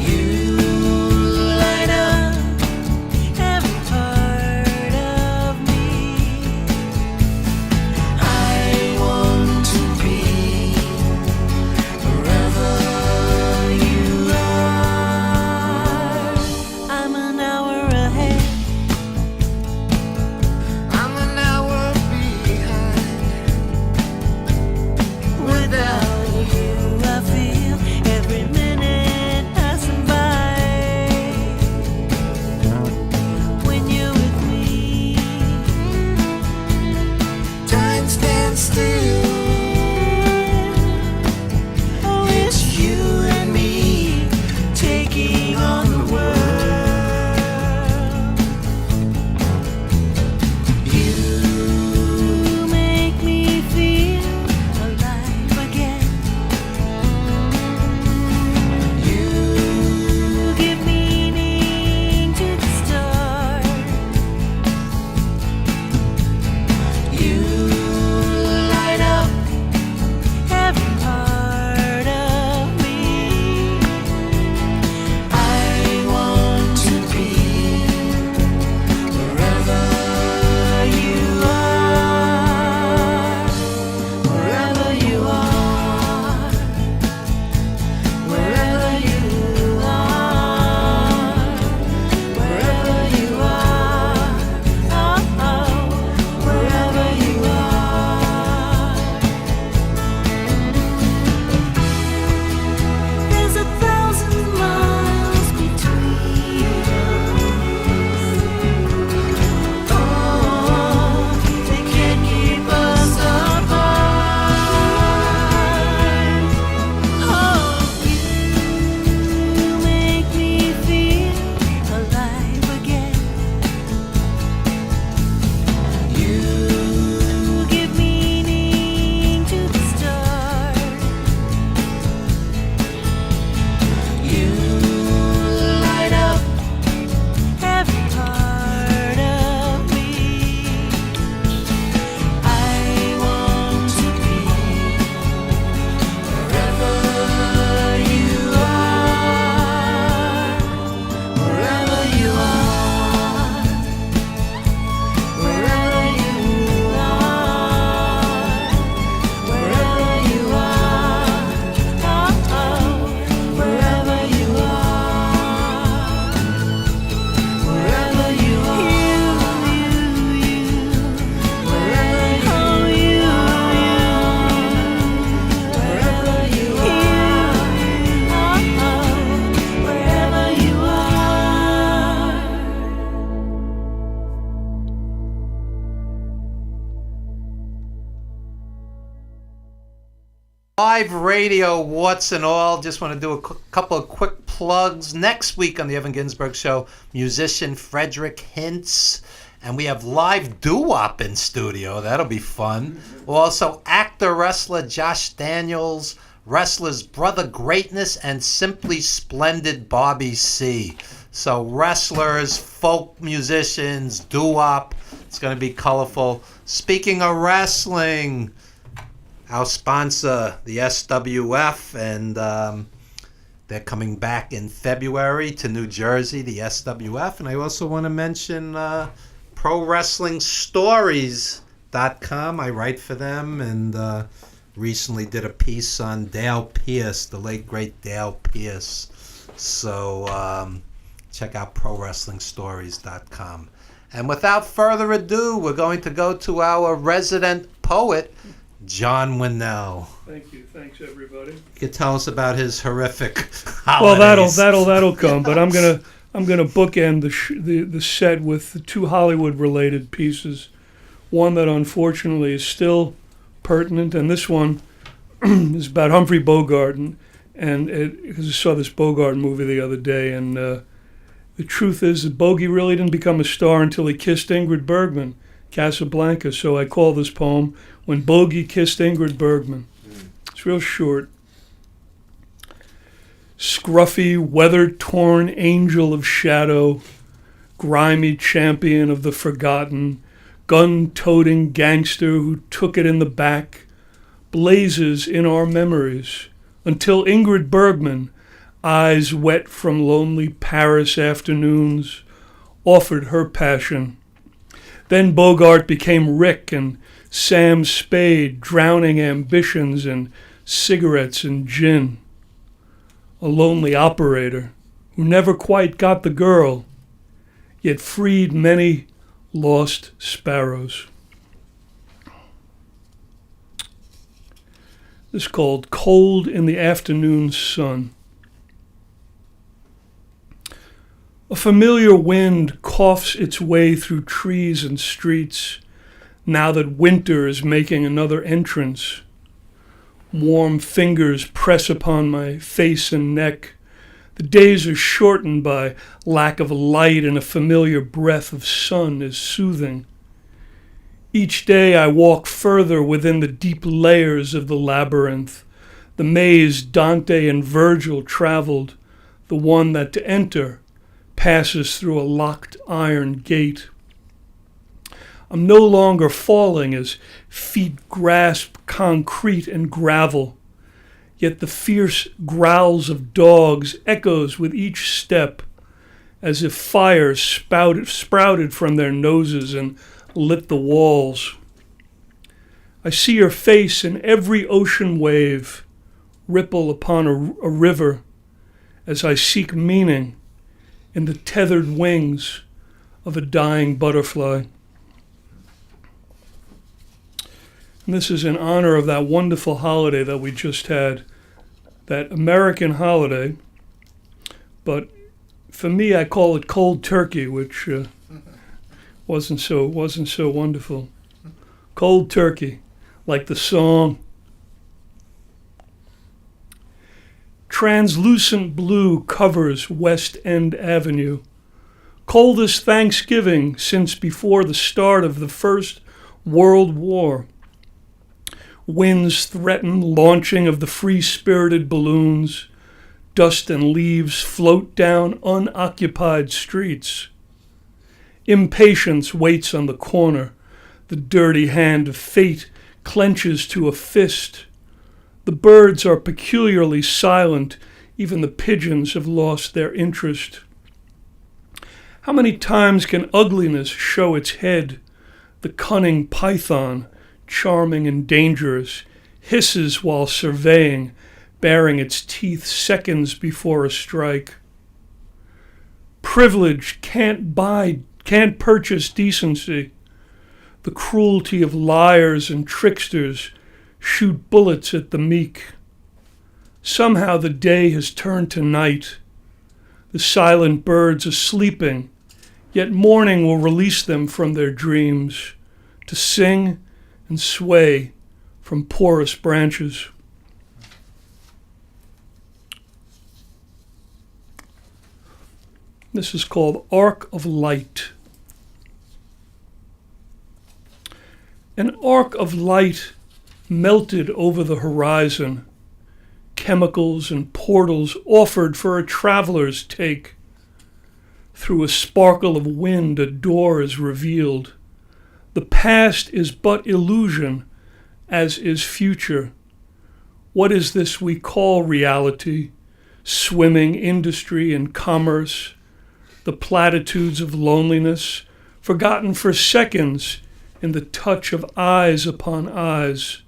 You light up every part of me. I want to be wherever you are. I'm an hour ahead. I'm an hour behind. Without you, I feel every minute passing by. When you're with me, time stands still. Oh, it's you and me taking on the world. You make me feel alive again. You give meaning to the stars. You light Live radio, warts and all. Just want to do a couple of quick plugs. Next week on the Evan Ginzburg Show, musician Frederick Hintz. And we have live doo-wop in studio. That'll be fun. Also, actor, wrestler Josh Daniels, wrestlers Brother Greatness, and Simply Splendid Bobby C. So wrestlers, folk musicians, doo-wop. It's going to be colorful. Speaking of wrestling, our sponsor, the SWF, and they're coming back in February to New Jersey, the SWF. And I also want to mention ProWrestlingStories.com. I write for them, and recently did a piece on Dale Pierce, the late, great Dale Pierce. So check out ProWrestlingStories.com. And without further ado, we're going to go to our resident poet, John Winnell. Thank you. Thanks, everybody. You could tell us about his horrific holidays. Well, that'll come. But I'm gonna bookend the set with two Hollywood-related pieces. One that unfortunately is still pertinent, and this one is about Humphrey Bogart, because I saw this Bogart movie the other day, and the truth is that Bogey really didn't become a star until he kissed Ingrid Bergman, Casablanca. So I call this poem "When Bogey Kissed Ingrid Bergman." It's real short. Scruffy, weather-torn angel of shadow, grimy champion of the forgotten, gun-toting gangster who took it in the back, blazes in our memories until Ingrid Bergman, eyes wet from lonely Paris afternoons, offered her passion. Then Bogart became Rick and Sam Spade, drowning ambitions in cigarettes and gin. A lonely operator who never quite got the girl, yet freed many lost sparrows. This is called Cold in the Afternoon Sun. A familiar wind coughs its way through trees and streets, now that winter is making another entrance. Warm fingers press upon my face and neck. The days are shortened by lack of light, and a familiar breath of sun is soothing. Each day I walk further within the deep layers of the labyrinth, the maze Dante and Virgil traveled, the one that to enter passes through a locked iron gate. I'm no longer falling as feet grasp concrete and gravel, yet the fierce growls of dogs echoes with each step, as if fire sprouted from their noses and lit the walls. I see your face in every ocean wave, ripple upon a river, as I seek meaning in the tethered wings of a dying butterfly. And this is in honor of that wonderful holiday that we just had, that American holiday, but for me I call it cold turkey, which wasn't so wonderful. Cold turkey, like the song. Translucent blue covers West End Avenue. Coldest Thanksgiving since before the start of the First World War. Winds threaten launching of the free-spirited balloons. Dust and leaves float down unoccupied streets. Impatience waits on the corner. The dirty hand of fate clenches to a fist. The birds are peculiarly silent. Even the pigeons have lost their interest. How many times can ugliness show its head? The cunning python, charming and dangerous, hisses while surveying, baring its teeth seconds before a strike. Privilege can't purchase decency. The cruelty of liars and tricksters shoot bullets at the meek. Somehow the day has turned to night. The silent birds are sleeping, yet morning will release them from their dreams to sing and sway from porous branches. This is called Arc of Light. An arc of light melted over the horizon. Chemicals and portals offered for a traveler's take. Through a sparkle of wind, a door is revealed. The past is but illusion, as is future. What is this we call reality? Swimming industry and commerce, the platitudes of loneliness, forgotten for seconds in the touch of eyes upon eyes.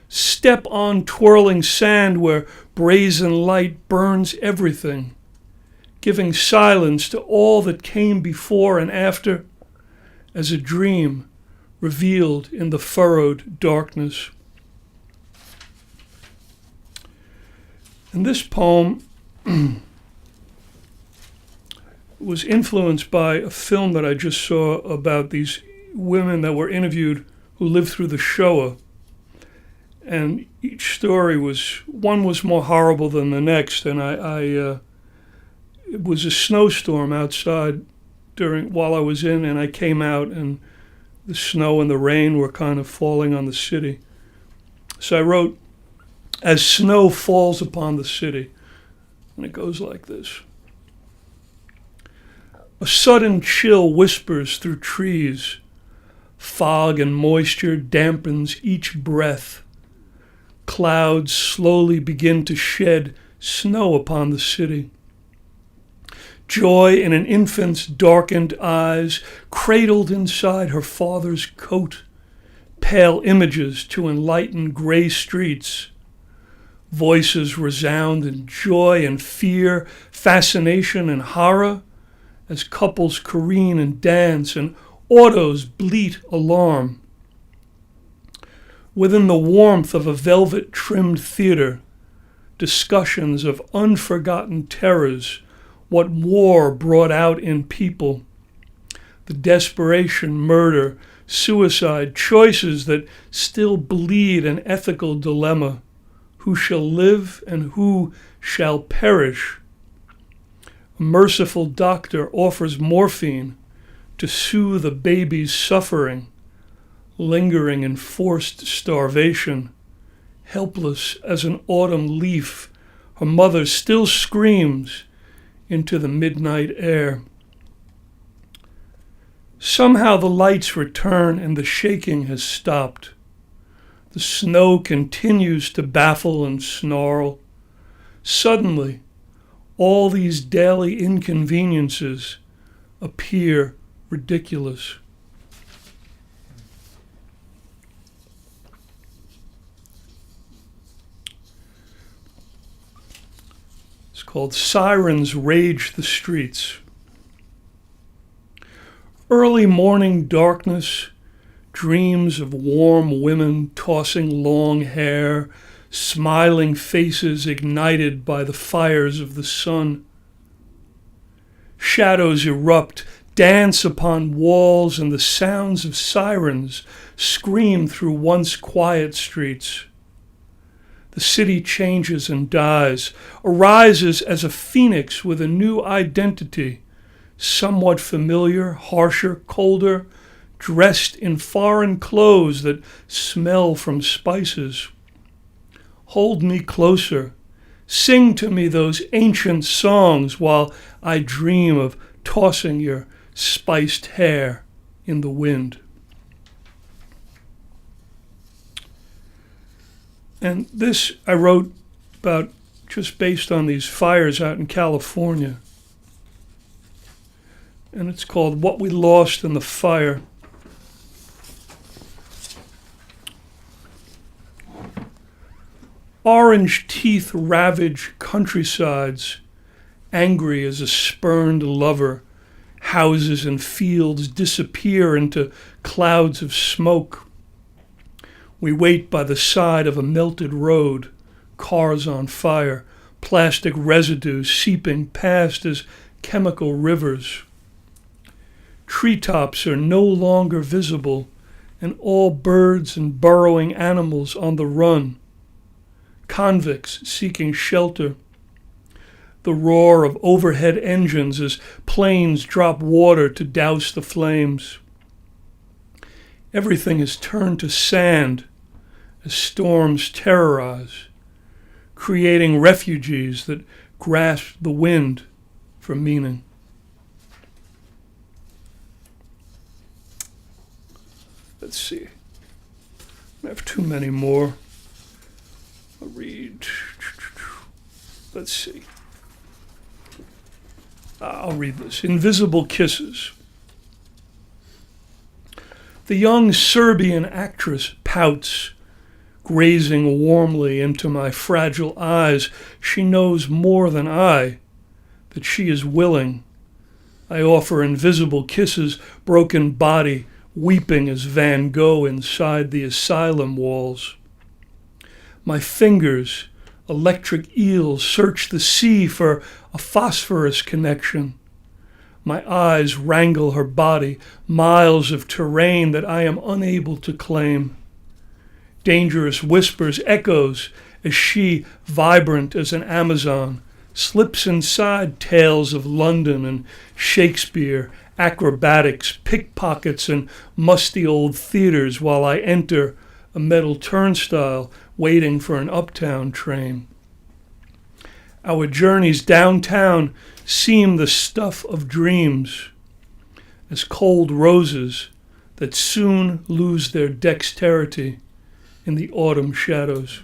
Step on twirling sand where brazen light burns everything, giving silence to all that came before and after, as a dream revealed in the furrowed darkness. And this poem was influenced by a film that I just saw about these women that were interviewed who lived through the Shoah. And each story one was more horrible than the next. And it was a snowstorm outside while I was in, and I came out, and the snow and the rain were kind of falling on the city. So I wrote, "As snow falls upon the city," and it goes like this. A sudden chill whispers through trees. Fog and moisture dampens each breath. Clouds slowly begin to shed snow upon the city. Joy in an infant's darkened eyes, cradled inside her father's coat. Pale images to enlighten gray streets. Voices resound in joy and fear, fascination and horror, as couples careen and dance and autos bleat alarm. Within the warmth of a velvet-trimmed theater, discussions of unforgotten terrors, what war brought out in people, the desperation, murder, suicide, choices that still bleed an ethical dilemma. Who shall live and who shall perish? A merciful doctor offers morphine to soothe a baby's suffering, lingering in forced starvation. Helpless as an autumn leaf, her mother still screams into the midnight air. Somehow the lights return and the shaking has stopped. The snow continues to baffle and snarl. Suddenly, all these daily inconveniences appear ridiculous. It's called Sirens Rage the Streets. Early morning darkness, dreams of warm women tossing long hair, smiling faces ignited by the fires of the sun. Shadows erupt, dance upon walls, and the sounds of sirens scream through once quiet streets. The city changes and dies, arises as a phoenix with a new identity, somewhat familiar, harsher, colder, dressed in foreign clothes that smell from spices. Hold me closer. Sing to me those ancient songs while I dream of tossing your spiced hair in the wind. And this I wrote about just based on these fires out in California. And it's called What We Lost in the Fire. Orange teeth ravage countrysides, angry as a spurned lover. Houses and fields disappear into clouds of smoke. We wait by the side of a melted road, cars on fire, plastic residue seeping past as chemical rivers. Treetops are no longer visible, and all birds and burrowing animals on the run. Convicts seeking shelter. the roar of overhead engines as planes drop water to douse the flames. Everything is turned to sand as storms terrorize, creating refugees that grasp the wind for meaning. Let's see. I have too many more. I'll read. Let's see. I'll read this. Invisible Kisses. The young Serbian actress pouts, grazing warmly into my fragile eyes. She knows more than I, that she is willing. I offer invisible kisses, broken body, weeping as Van Gogh inside the asylum walls. My fingers, electric eels, search the sea for a phosphorus connection. My eyes wrangle her body, miles of terrain that I am unable to claim. Dangerous whispers echoes as she, vibrant as an Amazon, slips inside tales of London and Shakespeare, acrobatics, pickpockets, and musty old theaters while I enter a metal turnstile waiting for an uptown train. Our journeys downtown seem the stuff of dreams, as cold roses that soon lose their dexterity in the autumn shadows.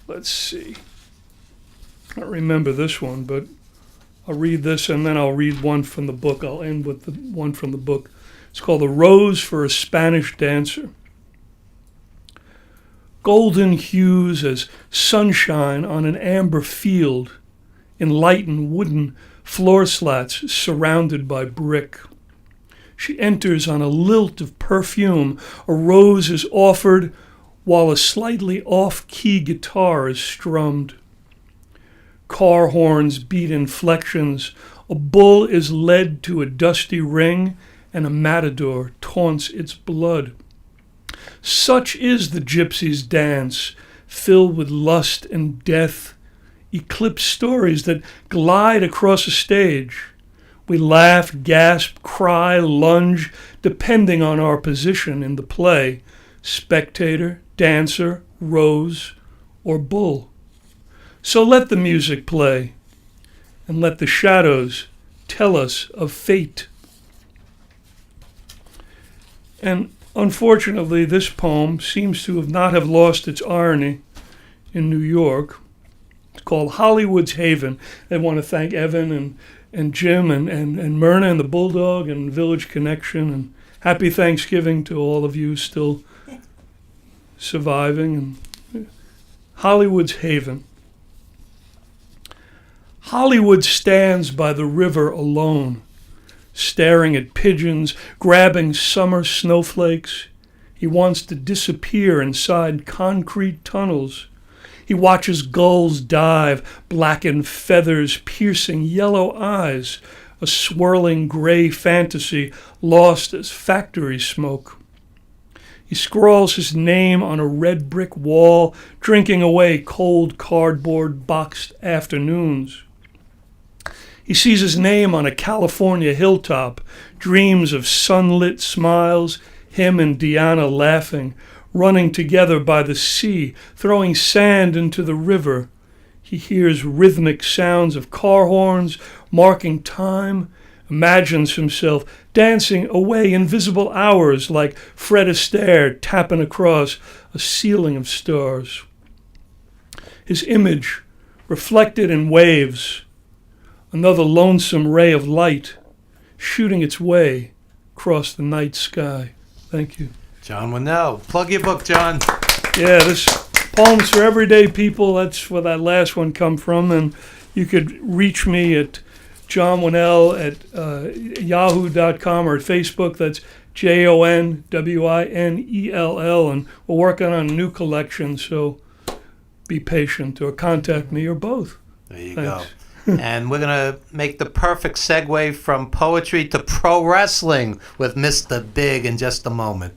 Let's see. I don't remember this one, but I'll read this and then I'll read one from the book. I'll end with the one from the book. It's called The Rose for a Spanish Dancer. Golden hues as sunshine on an amber field, enlighten wooden floor slats surrounded by brick. She enters on a lilt of perfume. A rose is offered while a slightly off-key guitar is strummed. Car horns beat inflections. A bull is led to a dusty ring, and a matador taunts its blood. Such is the gypsy's dance, filled with lust and death, eclipse stories that glide across a stage. We laugh, gasp, cry, lunge, depending on our position in the play, spectator, dancer, rose, or bull. So let the music play, and let the shadows tell us of fate. And unfortunately, this poem seems to not have lost its irony in New York. It's called Hollywood's Haven. I want to thank Evan and Jim and Myrna and the Bulldog and Village Connection. And happy Thanksgiving to all of you still surviving. And Hollywood's Haven. Hollywood stands by the river alone, staring at pigeons, grabbing summer snowflakes. He wants to disappear inside concrete tunnels. He watches gulls dive, blackened feathers piercing yellow eyes, a swirling gray fantasy lost as factory smoke. He scrawls his name on a red brick wall, drinking away cold cardboard boxed afternoons. He sees his name on a California hilltop, dreams of sunlit smiles, him and Deanna laughing, running together by the sea, throwing sand into the river. He hears rhythmic sounds of car horns, marking time, imagines himself dancing away invisible hours like Fred Astaire tapping across a ceiling of stars. His image, reflected in waves, another lonesome ray of light shooting its way across the night sky. Thank you. John Winnell. Plug your book, John. Yeah, this Poems for Everyday People, that's where that last one come from. And you could reach me at John Winnell at yahoo.com or at Facebook. That's JONWINELL. And we're working on a new collection, so be patient or contact me or both. There you Thanks. go. And we're going to make the perfect segue from poetry to pro wrestling with Mr. Big in just a moment.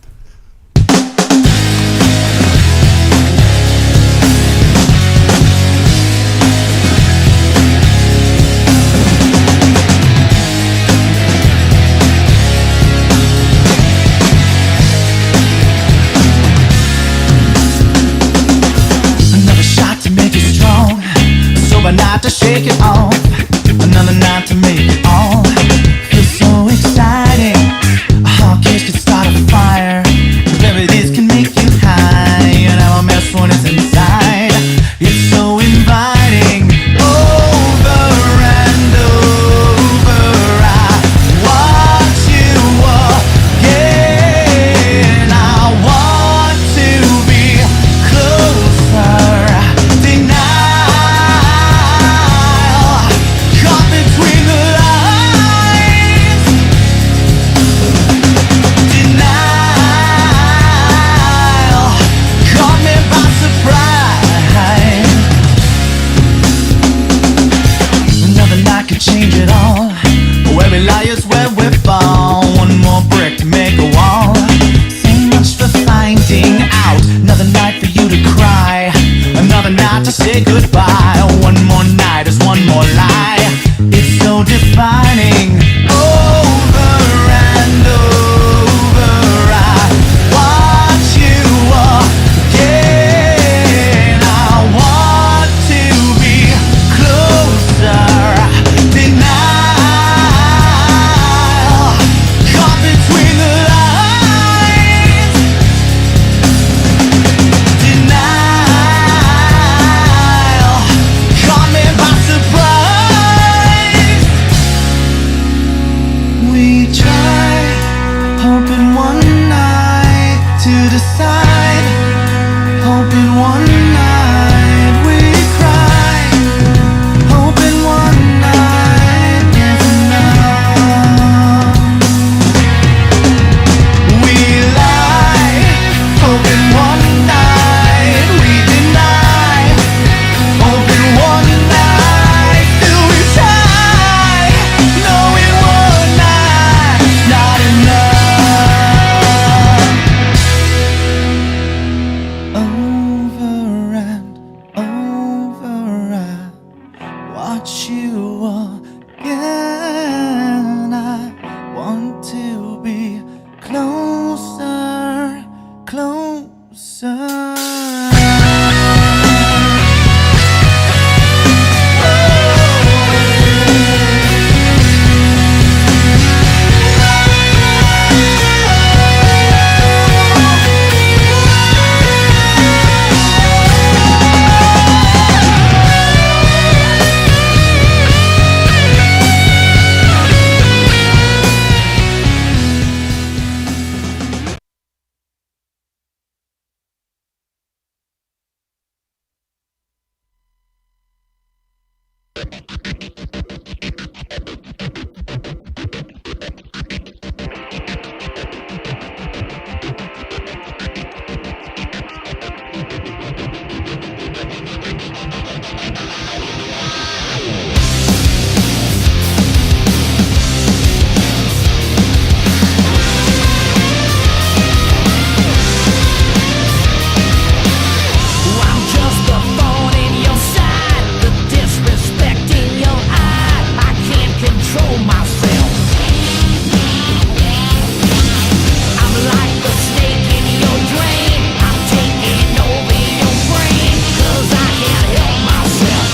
I'm just a thorn in your side, the disrespect in your eye. I can't control myself. I'm like the snake in your drain. I'm taking over your brain, 'cause I can't help myself.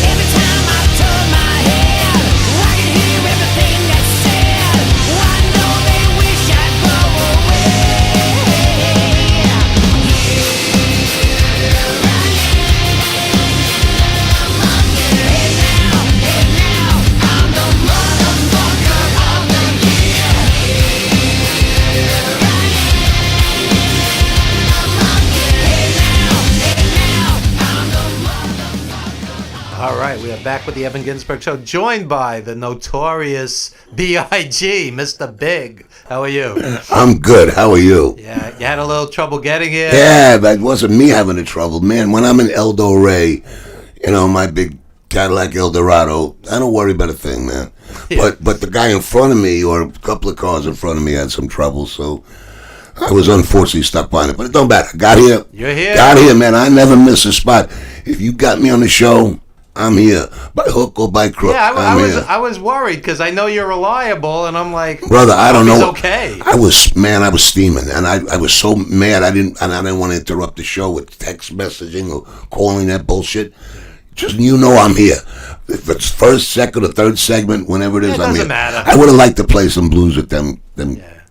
Every time I turn my head, I can hear everything that's said. Why don't they wish I'd go away? All right, we are back with the Evan Ginzburg Show, joined by the notorious B.I.G., Mr. Big. How are you? I'm good. How are you? Yeah, you had a little trouble getting here? Yeah, that wasn't me having the trouble, man. When I'm in Eldo Ray, my big Cadillac Eldorado, I don't worry about a thing, man. Yeah. But the guy in front of me, or a couple of cars in front of me, had some trouble, so I was unfortunately stuck behind it. But it don't matter. Got here. You're here. Got here, man. I never miss a spot. If you got me on the show, I'm here. By hook or by crook, Yeah, I'm here. I was worried because I know you're reliable, and I'm like, Brother, I don't he's know. okay. I was steaming, and I was so mad. I didn't want to interrupt the show with text messaging or calling that bullshit. Just I'm here. If it's first, second, or third segment, whenever it is, It I'm doesn't here. matter. I would have liked to play some blues with them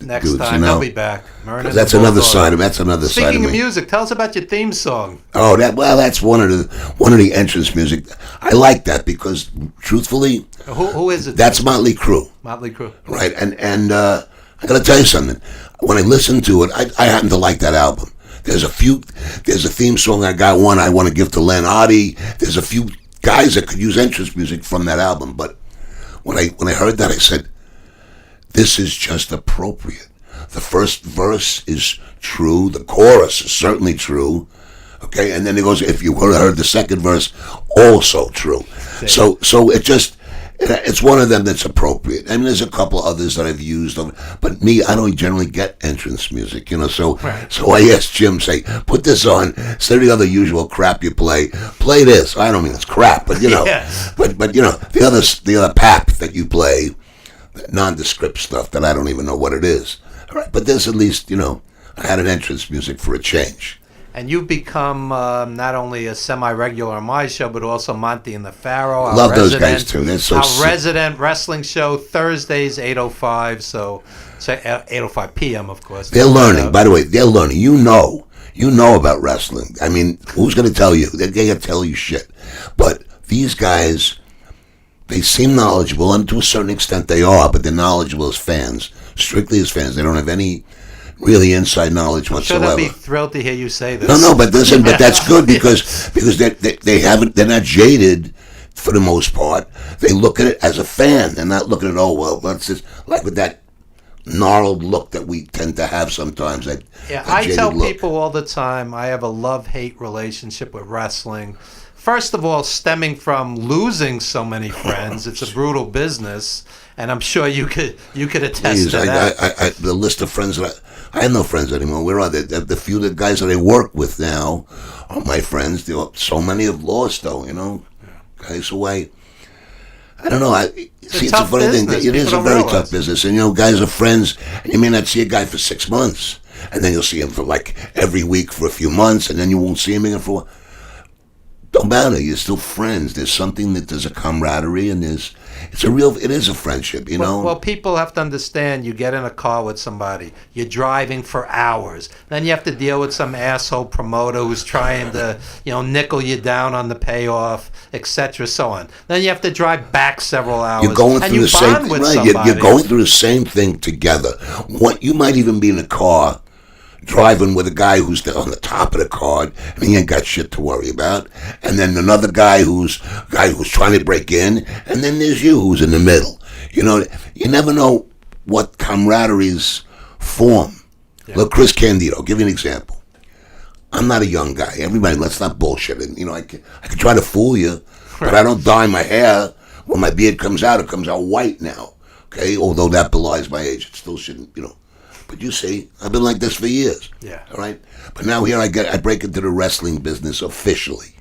Next dudes. time, they'll be back. Myrna and That's the another Bulldog. side of that's another side of Speaking me. of music, tell us about your theme song. Oh, that's one of the entrance music. I like that because, truthfully, Who is it? that's Motley Crue. Motley Crue. Right, and I gotta tell you something. When I listen to it, I happen to like that album. There's a theme song I want to give to Len Oddie. There's a few guys that could use entrance music from that album, but when I heard that, I said, this is just appropriate. The first verse is true. The chorus is certainly true. Okay, and then it goes, if you heard the second verse, also true. So it's one of them that's appropriate. I mean, there's a couple others that I've used, but me, I don't generally get entrance music, so I asked Jim, say, put this on, instead of the other usual crap you play this. I don't mean it's crap, but Yeah. but the other pap that you play, nondescript stuff that I don't even know what it is. All right, but this at least, I had an entrance music for a change. And you've become not only a semi-regular on my show, but also Monty and the Pharaoh. Our Love those resident, guys too. They're so our sick. resident wrestling show Thursdays 8:05. So 8:05 p.m. of course. They're learning. By the way, they're learning. You know about wrestling. I mean, who's going to tell you? They're going to tell you shit. But these guys, they seem knowledgeable, and to a certain extent they are, but they're knowledgeable as fans, strictly as fans. They don't have any really inside knowledge I'm sure whatsoever. they'll be thrilled to hear you say this. No, but listen, but that's good because they're not jaded for the most part. They look at it as a fan. They're not looking at let's just like with that gnarled look that we tend to have sometimes. I tell people all the time I have a love-hate relationship with wrestling. First of all, stemming from losing so many friends, it's a brutal business, and I'm sure you could attest to that. The list of friends that I have no friends anymore. Where are they? The few the guys that I work with now are my friends. So many have lost, though. Guys away. I don't know. It's a tough funny thing. business. It is People a don't very realize. tough business, and guys are friends, and you may not see a guy for 6 months, and then you'll see him for like every week for a few months, and then you won't see him again for a while. Don't matter. You're still friends. There's there's a camaraderie, and it is a friendship, Well, people have to understand, you get in a car with somebody, you're driving for hours, then you have to deal with some asshole promoter who's trying to, nickel you down on the payoff, etc., so on. Then you have to drive back several hours. You're going and through you the same bond thing, with right? somebody. You're going through the same thing together. You might even be in a car driving with a guy who's on the top of the card, and he ain't got shit to worry about. And then another guy who's trying to break in, and then there's you who's in the middle. You know, you never know what camaraderies form. Yeah. Look, Chris Candido, I'll give you an example. I'm not a young guy. Everybody, let's not bullshit. And, you know, I can try to fool you, but I don't dye my hair. When my beard comes out, it comes out white now. Okay, although that belies my age, it still shouldn't, you know. But you see, I've been like this for years. Yeah. All right. But now here I break into the wrestling business officially.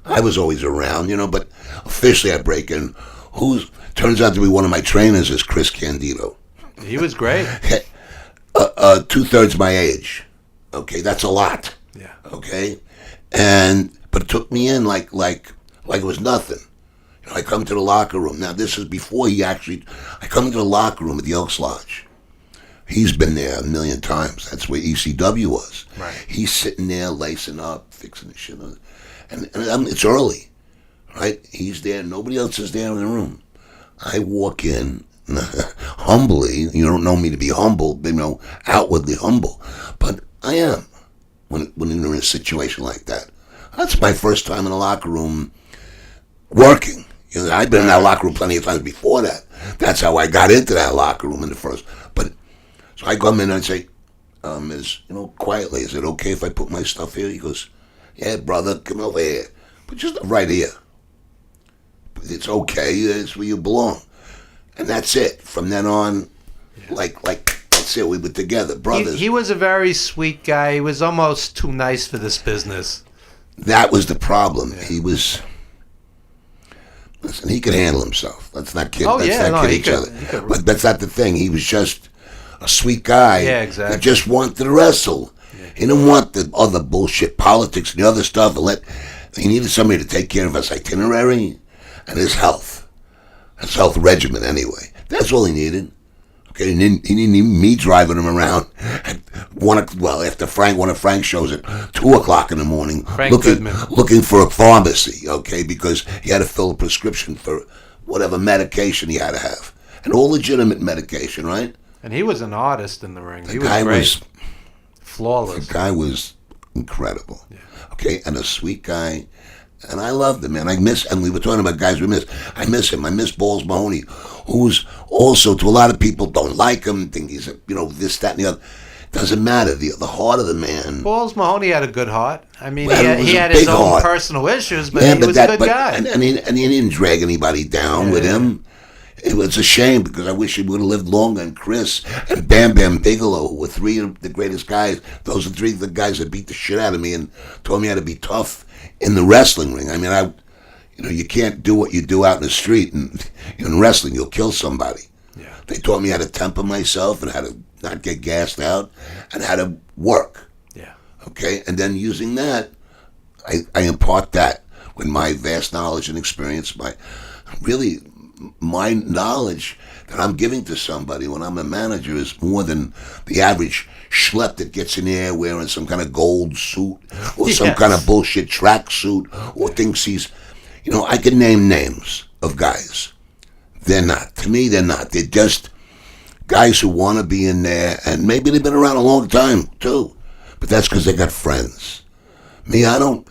I was always around, you know, but officially I break in. Turns out to be one of my trainers is Chris Candido. He was great. 2/3 my age. Okay, that's a lot. Yeah. Okay, but it took me in like it was nothing. You know, I come to the locker room. Now this is before I come into the locker room at the Elks Lodge. He's been there a million times. That's where ECW was. Right. He's sitting there lacing up, fixing the shit, and it's early, right? He's there. Nobody else is there in the room. I walk in humbly. You don't know me to be humble, you know, outwardly humble, but I am when you're in a situation like that. That's my first time in a locker room working. You know, I've been in that locker room plenty of times before that. That's how I got into that locker room in the first. But so I come in and I say, quietly, is it okay if I put my stuff here? He goes, yeah, brother, come over here. But just right here. But it's okay. It's where you belong. And that's it. From then on, like that's it. We were together, brothers. He was a very sweet guy. He was almost too nice for this business. That was the problem. Yeah. He was. Listen, he could handle himself. Let's not kid. Oh, let's yeah, not no, kid he each could- other. he could- But that's not the thing. He was just a sweet guy. Yeah, exactly. He just wanted to wrestle. He didn't want the other bullshit politics and the other stuff. He needed somebody to take care of his itinerary and his health regimen. Anyway, that's all he needed. Okay, he didn't need me driving him around at after one of Frank's shows at 2:00 in the morning, Frank Goodman. looking for a pharmacy. Okay, because he had to fill a prescription for whatever medication he had to have, and all legitimate medication, right? And he was an artist in the ring. He was guy great. Flawless. The guy was incredible. Yeah. Okay, and a sweet guy. And I loved him, man. And we were talking about guys we miss. I miss him. I miss Balls Mahoney, who's also, to a lot of people, don't like him, think he's, this, that, and the other. Doesn't matter. The heart of the man. Balls Mahoney had a good heart. I mean, Well, he had a his big own heart. personal issues, but he was a good guy. And he didn't drag anybody down with him. It was a shame because I wish he would have lived longer. And Chris and Bam Bam Bigelow were three of the greatest guys. Those are three of the guys that beat the shit out of me and taught me how to be tough in the wrestling ring. I mean, you can't do what you do out in the street. And in wrestling, you'll kill somebody. Yeah. They taught me how to temper myself and how to not get gassed out and how to work. Yeah. Okay? And then using that, I impart that with my vast knowledge and experience, my knowledge that I'm giving to somebody when I'm a manager is more than the average schlep that gets in there wearing some kind of gold suit or some Yes. kind of bullshit track suit or thinks he's, I can name names of guys. They're not. To me, they're not. They're just guys who want to be in there, and maybe they've been around a long time too, but that's because they got friends. Me, I don't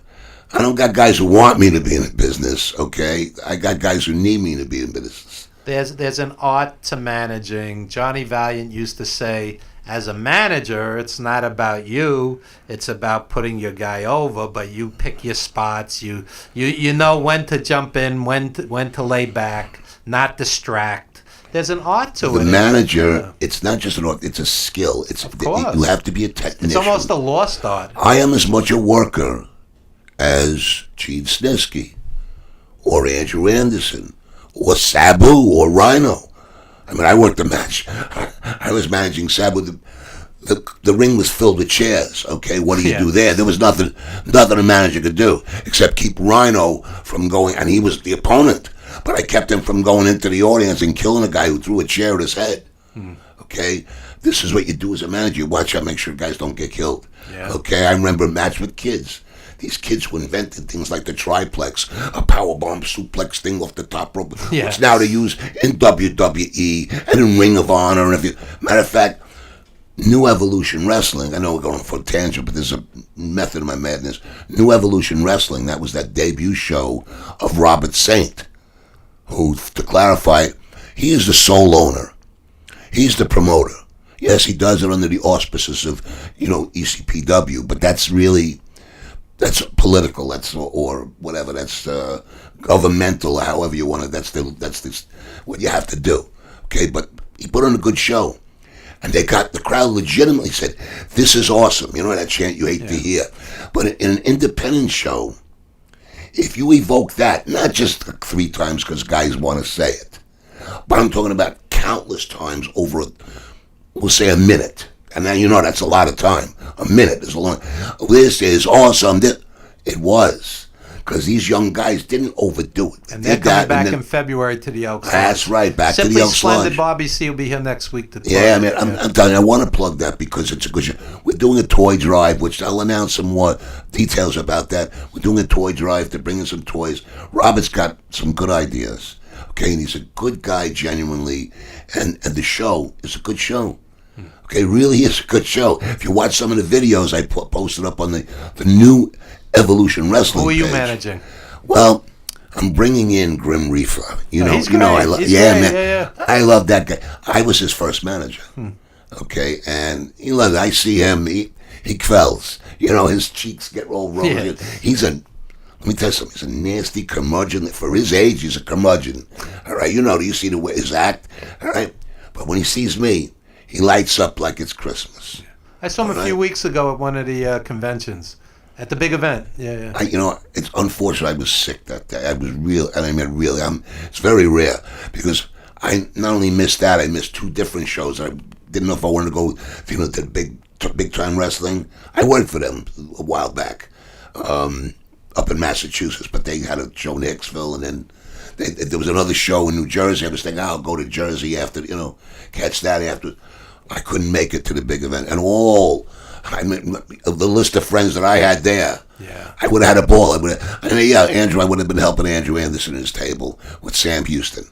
got guys who want me to be in the business, okay? I got guys who need me to be in business. There's an art to managing. Johnny Valiant used to say, as a manager, it's not about you. It's about putting your guy over, but you pick your spots. You know when to jump in, when to lay back, not distract. There's an art to The it. manager, it's not just an art, it's a skill. Of course. You have to be a technician. It's almost a lost art. I am as much a worker as Gene Snitsky or Andrew Anderson or Sabu or Rhino. I mean, I worked the match. I was managing Sabu. The ring was filled with chairs. Okay, what do you do there? There was nothing a manager could do except keep Rhino from going, and he was the opponent. But I kept him from going into the audience and killing a guy who threw a chair at his head. Okay, this is what you do as a manager. You watch out, make sure guys don't get killed. Yeah. Okay, I remember a match with kids. These kids who invented things like the triplex, a powerbomb suplex thing off the top rope, Yeah. which now they use in WWE and in Ring of Honor. And matter of fact, New Evolution Wrestling. I know we're going for a tangent, but there's a method of my madness. New Evolution Wrestling. That was that debut show of Robert Saint, who, to clarify, he is the sole owner. He's the promoter. Yes, he does it under the auspices of, ECPW, but that's political. That's or whatever. That's governmental, however you want it. That's what you have to do. Okay, but he put on a good show. And the crowd legitimately said, "This is awesome." You know that chant you hate to hear. But in an independent show, if you evoke that, not just 3 times because guys want to say it, but I'm talking about countless times over, we'll say a minute. And now that's a lot of time. A minute is a long. This is awesome. It was. Because these young guys didn't overdo it. And they're coming back in February to the Elks Lodge. That's right, back Simply to the Elks Splendid Lodge. Bobby C will be here next week to talk. Yeah, man, I'm telling you, I want to plug that because it's a good show. We're doing a toy drive, which I'll announce some more details about that. We're doing a toy drive to bring in some toys. Robert's got some good ideas, okay, and he's a good guy, genuinely, and the show is a good show. Okay, really is a good show. If you watch some of the videos I posted up on the New Evolution Wrestling Who are you page. managing? Well, I'm bringing in Grim Reaper. He's great. I love. He's Yeah, great. man. Yeah. I love that guy. I was his first manager. Okay, and he loves. I see him. He quells. His cheeks get all rosy. Yeah. Let me tell you something. He's a nasty curmudgeon. For his age, he's a curmudgeon. All right, do you see the way his act? All right, but when he sees me, he lights up like it's Christmas. I saw him a few weeks ago at one of the conventions. At the big event, yeah. It's unfortunate I was sick that day. I was real, and I mean really. It's very rare because I not only missed that, I missed 2 different shows. I didn't know if I wanted to go, to big time wrestling. I worked for them a while back, up in Massachusetts, but they had a show in Hicksville, and then there was another show in New Jersey. I was thinking, I'll go to Jersey after, catch that after. I couldn't make it to the big event, and of the list of friends that I had there, I would have had a ball. Andrew, I would have been helping Andrew Anderson at his table with Sam Houston.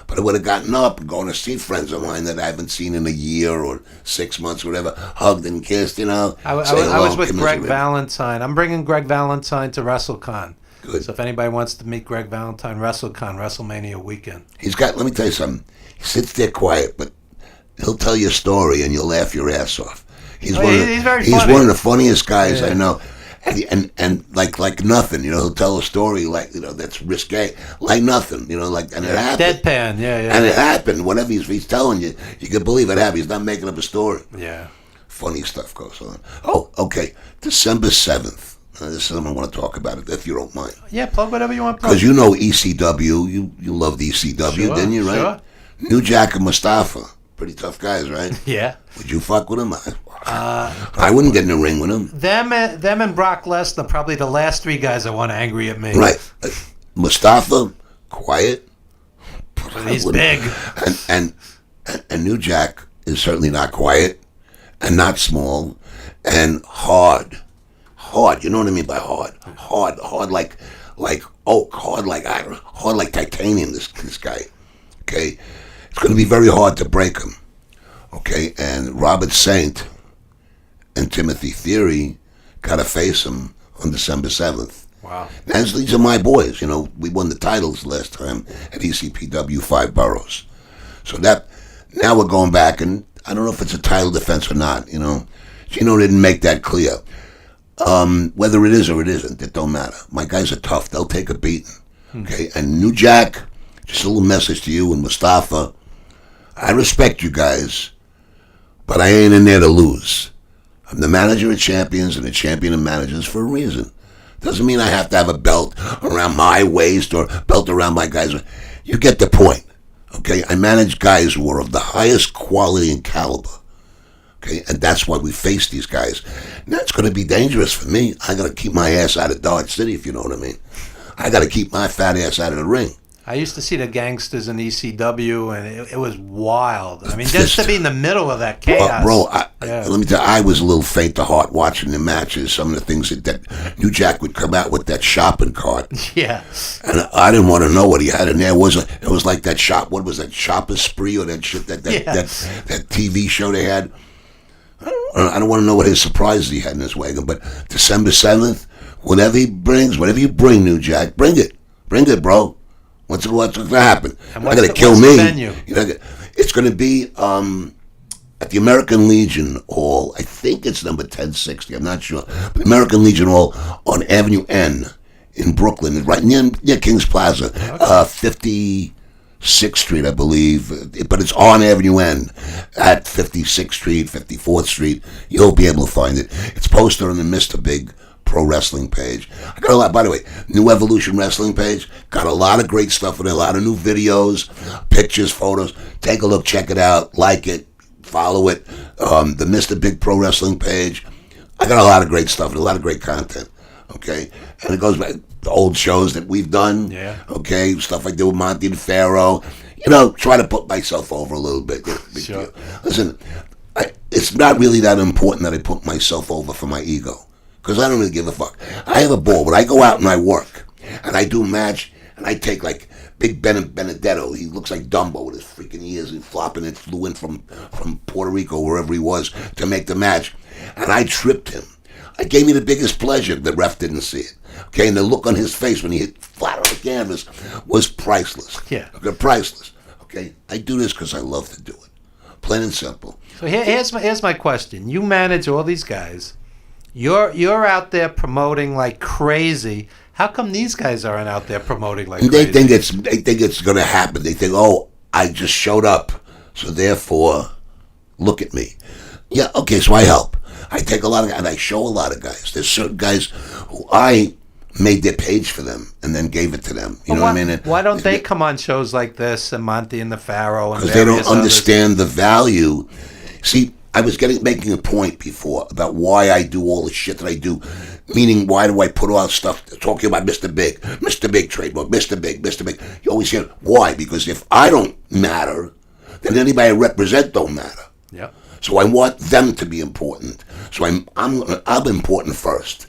But I would have gotten up and going to see friends of mine that I haven't seen in a year or 6 months or whatever, hugged and kissed, I was with Greg Valentine. I'm bringing Greg Valentine to WrestleCon. Good. So if anybody wants to meet Greg Valentine, WrestleCon, WrestleMania weekend. Let me tell you something. He sits there quiet, but he'll tell you a story and you'll laugh your ass off. He's very funny. one of the funniest guys I know, and like nothing, he'll tell a story that's risque, like nothing, and it happened. Deadpan, yeah. And it happened. Whatever he's telling you, you can believe it happened. He's not making up a story. Yeah. Funny stuff goes on. Oh, okay. December 7th. This is something I want to talk about it, if you don't mind. Yeah, plug whatever you want. Because ECW, you loved ECW, Sure, didn't you? Right. Sure. New Jack and Mustafa, pretty tough guys, right? Yeah. Would you fuck with them? I wouldn't get in the ring with them. Them and Brock Lesnar, probably the last 3 guys that want angry at me. Right. Mustafa, quiet. He's big. And New Jack is certainly not quiet and not small and hard. Hard, you know what I mean by hard? Hard like oak, hard like iron, hard like titanium, this guy. Okay? It's going to be very hard to break him. Okay? And Robert Saint and Timothy Theory got to face him on December 7th. Wow. And these are my boys. We won the titles last time at ECPW 5 boroughs. So now we're going back, and I don't know if it's a title defense or not. Gino didn't make that clear. Whether it is or it isn't, it don't matter. My guys are tough. They'll take a beating. Okay? And New Jack, just a little message to you and Mustafa. I respect you guys, but I ain't in there to lose. I'm the manager of champions and the champion of managers for a reason. Doesn't mean I have to have a belt around my waist or belt around my guys. You get the point. Okay? I manage guys who are of the highest quality and caliber. Okay? And that's why we face these guys. Now, it's going to be dangerous for me. I got to keep my ass out of Dodge City, if you know what I mean. I got to keep my fat ass out of the ring. I used to see the gangsters in ECW, and it was wild. I mean, just to be in the middle of that chaos. Bro, let me tell you, I was a little faint of heart watching the matches. Some of the things that New Jack would come out with that shopping cart. Yeah. And I didn't want to know what he had in there. It was like that shop. What was that? Shopper's Spree or that shit? That TV show they had. I don't want to know what his surprises he had in his wagon, but December 7th, whatever he brings, whatever you bring, New Jack, bring it, bro. What's going to happen? And Not going to kill what's me. the venue? It's going to be at the American Legion Hall. I think it's number 1060. I'm not sure. But American Legion Hall on Avenue N in Brooklyn, right near Kings Plaza, 56th Street, I believe. But it's on Avenue N at 56th Street, 54th Street. You'll be able to find it. It's posted on the Mr. Big Pro Wrestling page. I got a lot, by the way, New Evolution Wrestling page, got a lot of great stuff in there, a lot of new videos, pictures, photos. Take a look, check it out, like it, follow it. The Mr. Big Pro Wrestling page. I got a lot of great stuff and a lot of great content. Okay? And it goes back to old shows that we've done. Yeah. Okay? Stuff I did with Monty the Pharaoh. Try to put myself over a little bit. Sure. Listen, it's not really that important that I put myself over for my ego. Because I don't really give a fuck. I have a ball. When I go out and I work, and I do match, and I take like Big Benedetto, he looks like Dumbo with his freaking ears and flopping it, flew in from Puerto Rico, wherever he was, to make the match. And I tripped him. It gave me the biggest pleasure. The ref didn't see it. Okay, and the look on his face when he hit flat on the canvas was priceless. Yeah. Okay, priceless. Okay, I do this because I love to do it. Plain and simple. So here's my question. You manage all these guys. You're out there promoting like crazy. How come these guys aren't out there promoting like They crazy? think it's going to happen. They think, oh, I just showed up, so therefore, look at me. Yeah, okay, so I help. I take a lot of guys, and I show a lot of guys. There's certain guys who I made their page for them and then gave it to them. You know what I mean? Why don't they come on shows like this and Monty and the Pharaoh? Because they don't understand the value. See, I was making a point before about why I do all the shit that I do. Meaning, why do I put all that stuff talking about Mr. Big trademark, Mr. Big. You always hear, why? Because if I don't matter, then anybody I represent don't matter. Yeah. So I want them to be important. So I'm important first.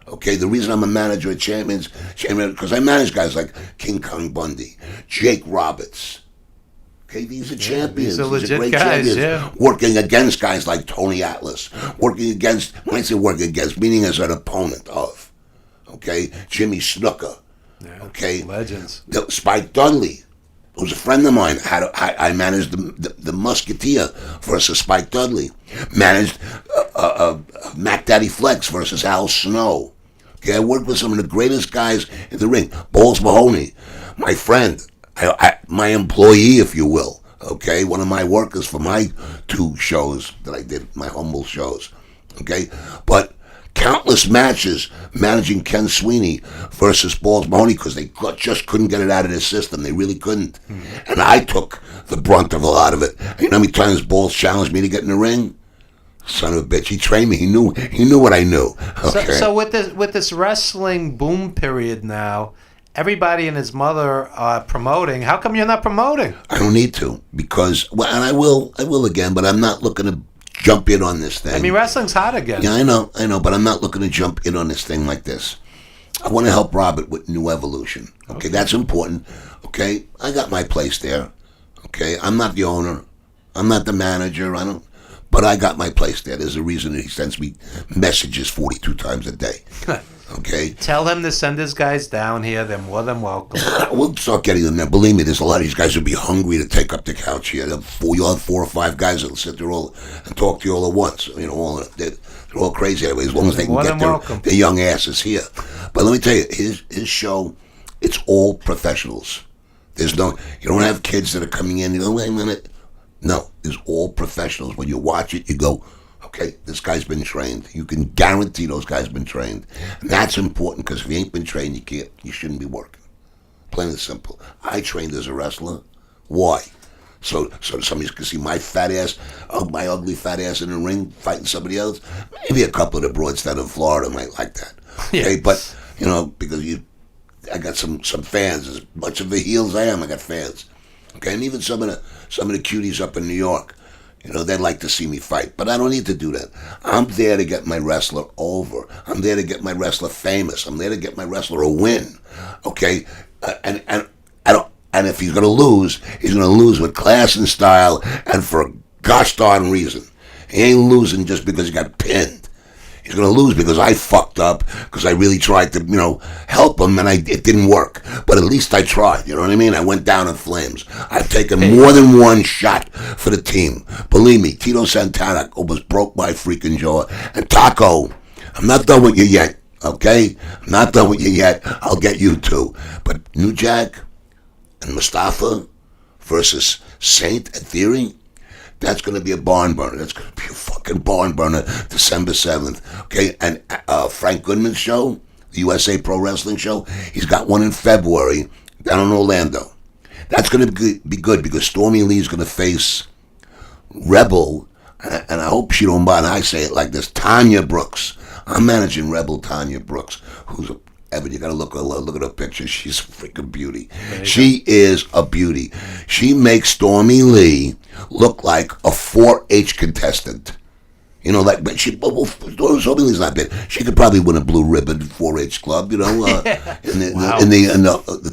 Okay, the reason I'm a manager at champion because I manage guys like King Kong Bundy, Jake Roberts. Okay, these are champions. These are legit great guys, champions. yeah. Working against guys like Tony Atlas. When I say working against, meaning as an opponent of. Okay, Jimmy Snuka. Yeah. Okay, Legends. Spike Dudley, who's a friend of mine. I managed the Musketeer versus Spike Dudley. Managed Mac Daddy Flex versus Al Snow. Okay, I worked with some of the greatest guys in the ring. Balls Mahoney, my friend. My employee, if you will, okay, one of my workers for my 2 shows that I did, my humble shows, okay, but countless matches managing Ken Sweeney versus Balls Mahoney because they just couldn't get it out of their system. They really couldn't, and I took the brunt of a lot of it. And you know how many times Balls challenged me to get in the ring? Son of a bitch, he trained me. He knew what I knew. Okay. So with this wrestling boom period now, everybody and his mother are promoting. How come you're not promoting? I don't need to because, and I will again, but I'm not looking to jump in on this thing. I mean, wrestling's hot again. Yeah, I know, but I'm not looking to jump in on this thing like this. I want to help Robert with New Evolution. Okay, that's important. Okay, I got my place there. Okay, I'm not the owner. I'm not the manager. But I got my place there. There's a reason that he sends me messages 42 times a day. Okay. Tell him to send his guys down here. They're more than welcome. We'll start getting them there. Believe me, there's a lot of these guys who'll be hungry to take up the couch here. You'll have 4 or 5 guys that'll sit there all and talk to you all at once. You know, they're all crazy anyway, as long as they can get their young asses here. But let me tell you, his show, it's all professionals. You don't have kids that are coming in, you go, wait a minute. No, it's all professionals. When you watch it, you go, okay, this guy's been trained. You can guarantee those guys been trained. And that's important because if you ain't been trained, you shouldn't be working. Plain and simple. I trained as a wrestler. Why? So somebody can see my fat ass, my ugly fat ass in the ring fighting somebody else. Maybe a couple of the broads down in Florida might like that. Okay, but because I got some fans. As much of the heels I am, I got fans. Okay, and even some of the cuties up in New York. They'd like to see me fight, but I don't need to do that. I'm there to get my wrestler over. I'm there to get my wrestler famous. I'm there to get my wrestler a win. Okay, and if he's going to lose with class and style and for a gosh darn reason. He ain't losing just because he got pinned. He's going to lose because I fucked up, because I really tried to, help him, and it didn't work. But at least I tried, you know what I mean? I went down in flames. I've taken more than one shot for the team. Believe me, Tito Santana almost broke my freaking jaw. And Taco, I'm not done with you yet, okay? I'm not done with you yet. I'll get you too. But New Jack and Mustafa versus Saint and Theory, that's going to be a barn burner. That's going to be a fucking barn burner, December 7th. Okay, and Frank Goodman's show, the USA Pro Wrestling show, he's got one in February down in Orlando. That's going to be good because Stormy Lee's going to face Rebel, and I hope she don't mind I say it like this, Tanya Brooks. I'm managing Rebel Tanya Brooks, who's Evan, you gotta look at her picture. She's a freaking beauty. She is a beauty. She makes Stormy Lee look like a 4-H contestant. But Stormy Lee's not bad. She could probably win a blue ribbon 4-H club. In the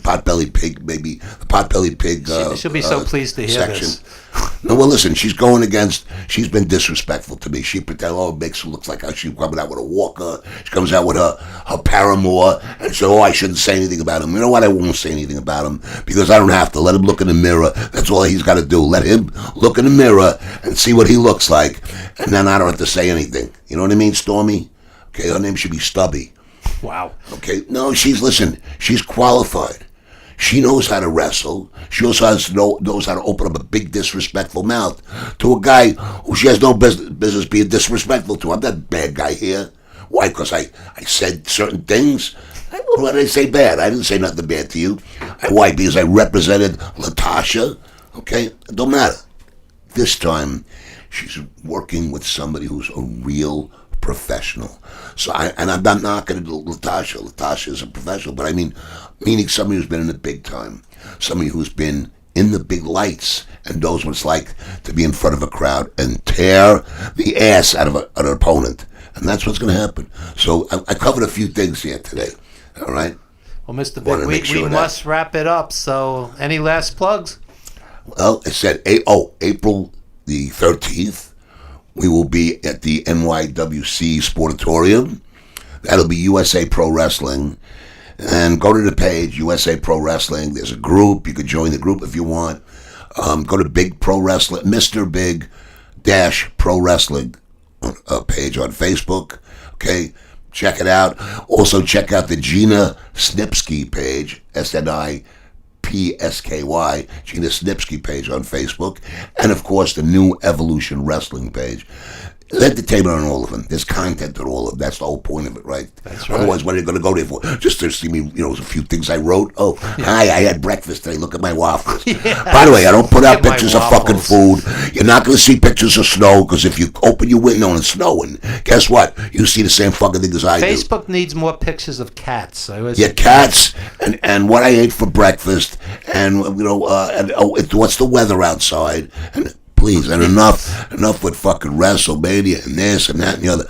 Potbelly Pig, maybe the Potbelly Pig. She'll be so pleased to hear section. this. No, well, listen, she's been disrespectful to me. She pretends, it makes her look like how she's coming out with a walker. She comes out with her paramour, and so, I shouldn't say anything about him. You know what? I won't say anything about him, because I don't have to. Let him look in the mirror. That's all he's got to do. Let him look in the mirror and see what he looks like, and then I don't have to say anything. You know what I mean, Stormy? Okay, her name should be Stubby. Wow. Okay, no, she's qualified. She knows how to wrestle. She also knows how to open up a big disrespectful mouth to a guy who she has no business being disrespectful to. I'm not a bad guy here. Why? Because I said certain things? What did I say bad? I didn't say nothing bad to you. Why? Because I represented Latasha. Okay? It don't matter. This time, she's working with somebody who's a real professional. So I'm not knocking Latasha. Latasha is a professional, but I mean, meaning somebody who's been in the big time, somebody who's been in the big lights and knows what it's like to be in front of a crowd and tear the ass out of an opponent. And that's what's going to happen. So I covered a few things here today. All right? Well, Mr. Big, we must wrap it up. So any last plugs? Well, I said, April the 13th, we will be at the NYWC Sportatorium. That'll be USA Pro Wrestling. And go to the page, USA Pro Wrestling. There's a group. You can join the group if you want. Go to Big Pro Wrestling, Mr. Big Pro Wrestling page on Facebook. Okay, check it out. Also, check out the Gina Snipsky page, SNIPSKY, Gina Snipsky page on Facebook. And, of course, the New Evolution Wrestling page. There's entertainment on all of them. There's content on all of them. That's the whole point of it, right? That's right. Otherwise, what are you going to go there for? Just to see me, a few things I wrote? Oh, hi, I had breakfast today. Look at my waffles. Yeah. By the way, I don't put out pictures of fucking food. You're not going to see pictures of snow, because if you open your window and it's snowing, guess what? You see the same fucking thing as I do. Facebook needs more pictures of cats. Cats and what I ate for breakfast, and, what's the weather outside, and please, and enough with fucking WrestleMania and this and that and the other.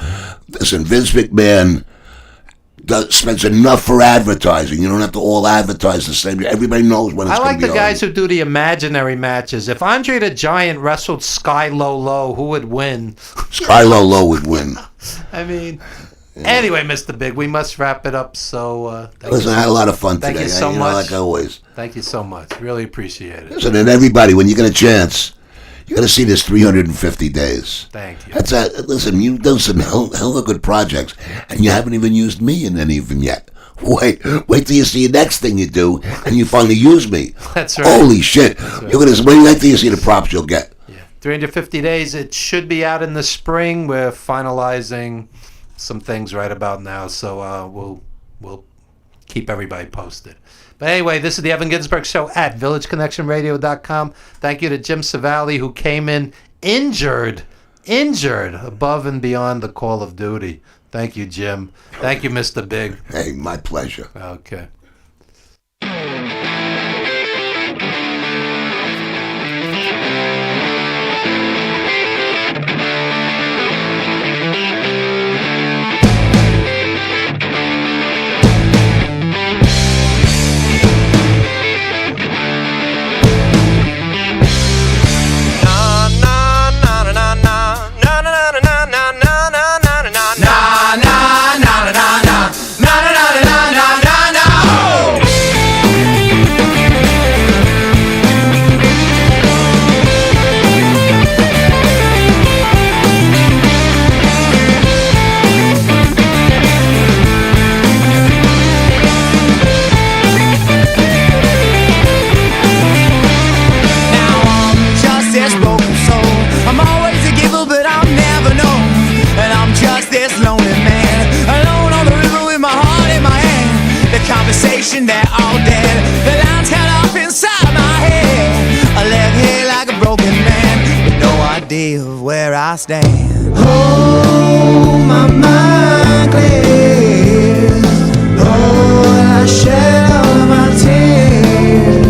Listen, Vince McMahon spends enough for advertising. You don't have to all advertise the same. Everybody knows when it's going to be I like the guys who do the imaginary matches. If Andre the Giant wrestled Sky Low, who would win? Sky Low would win. I mean... Anyway, Mr. Big, we must wrap it up. So, listen, I had a lot of fun today. Thank you so much. Like always. Thank you so much. Really appreciate it. Listen, and everybody, when you get a chance, you got to see this 350 days. Thank you. Listen, you've done some hell of good projects, and you haven't even used me in any of them yet. Wait till you see the next thing you do, and you finally use me. That's right. Holy shit! Right. You're gonna wait till you see the props you'll get. Yeah, 350 days. It should be out in the spring. We're finalizing some things right about now, so we'll keep everybody posted. But anyway, this is the Evan Ginzburg Show at VillageConnectionRadio.com. Thank you to Jim Savali, who came in injured, above and beyond the call of duty. Thank you, Jim. Thank you, Mr. Big. Hey, my pleasure. Okay. Na na na na na na na na never know. And I'm just this lonely man, alone on the river with my heart in my hand. The conversation, they're all dead. The lines cut off inside my head. I left here like a broken man, with no idea of where I stand. Oh, my mind clears. Oh, I shed all of my tears.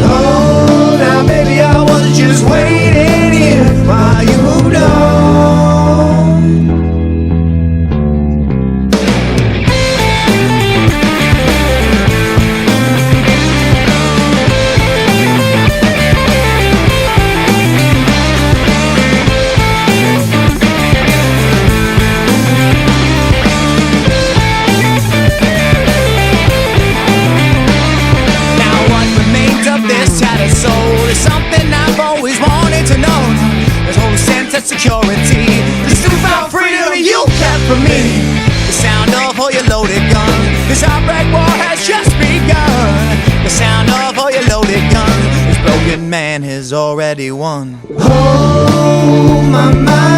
Oh, now baby, I was just waiting here while you moved on. Security, this newfound freedom you kept from me. The sound of all your loaded guns. This heartbreak war has just begun. The sound of all your loaded guns. This broken man has already won. Oh, my mind.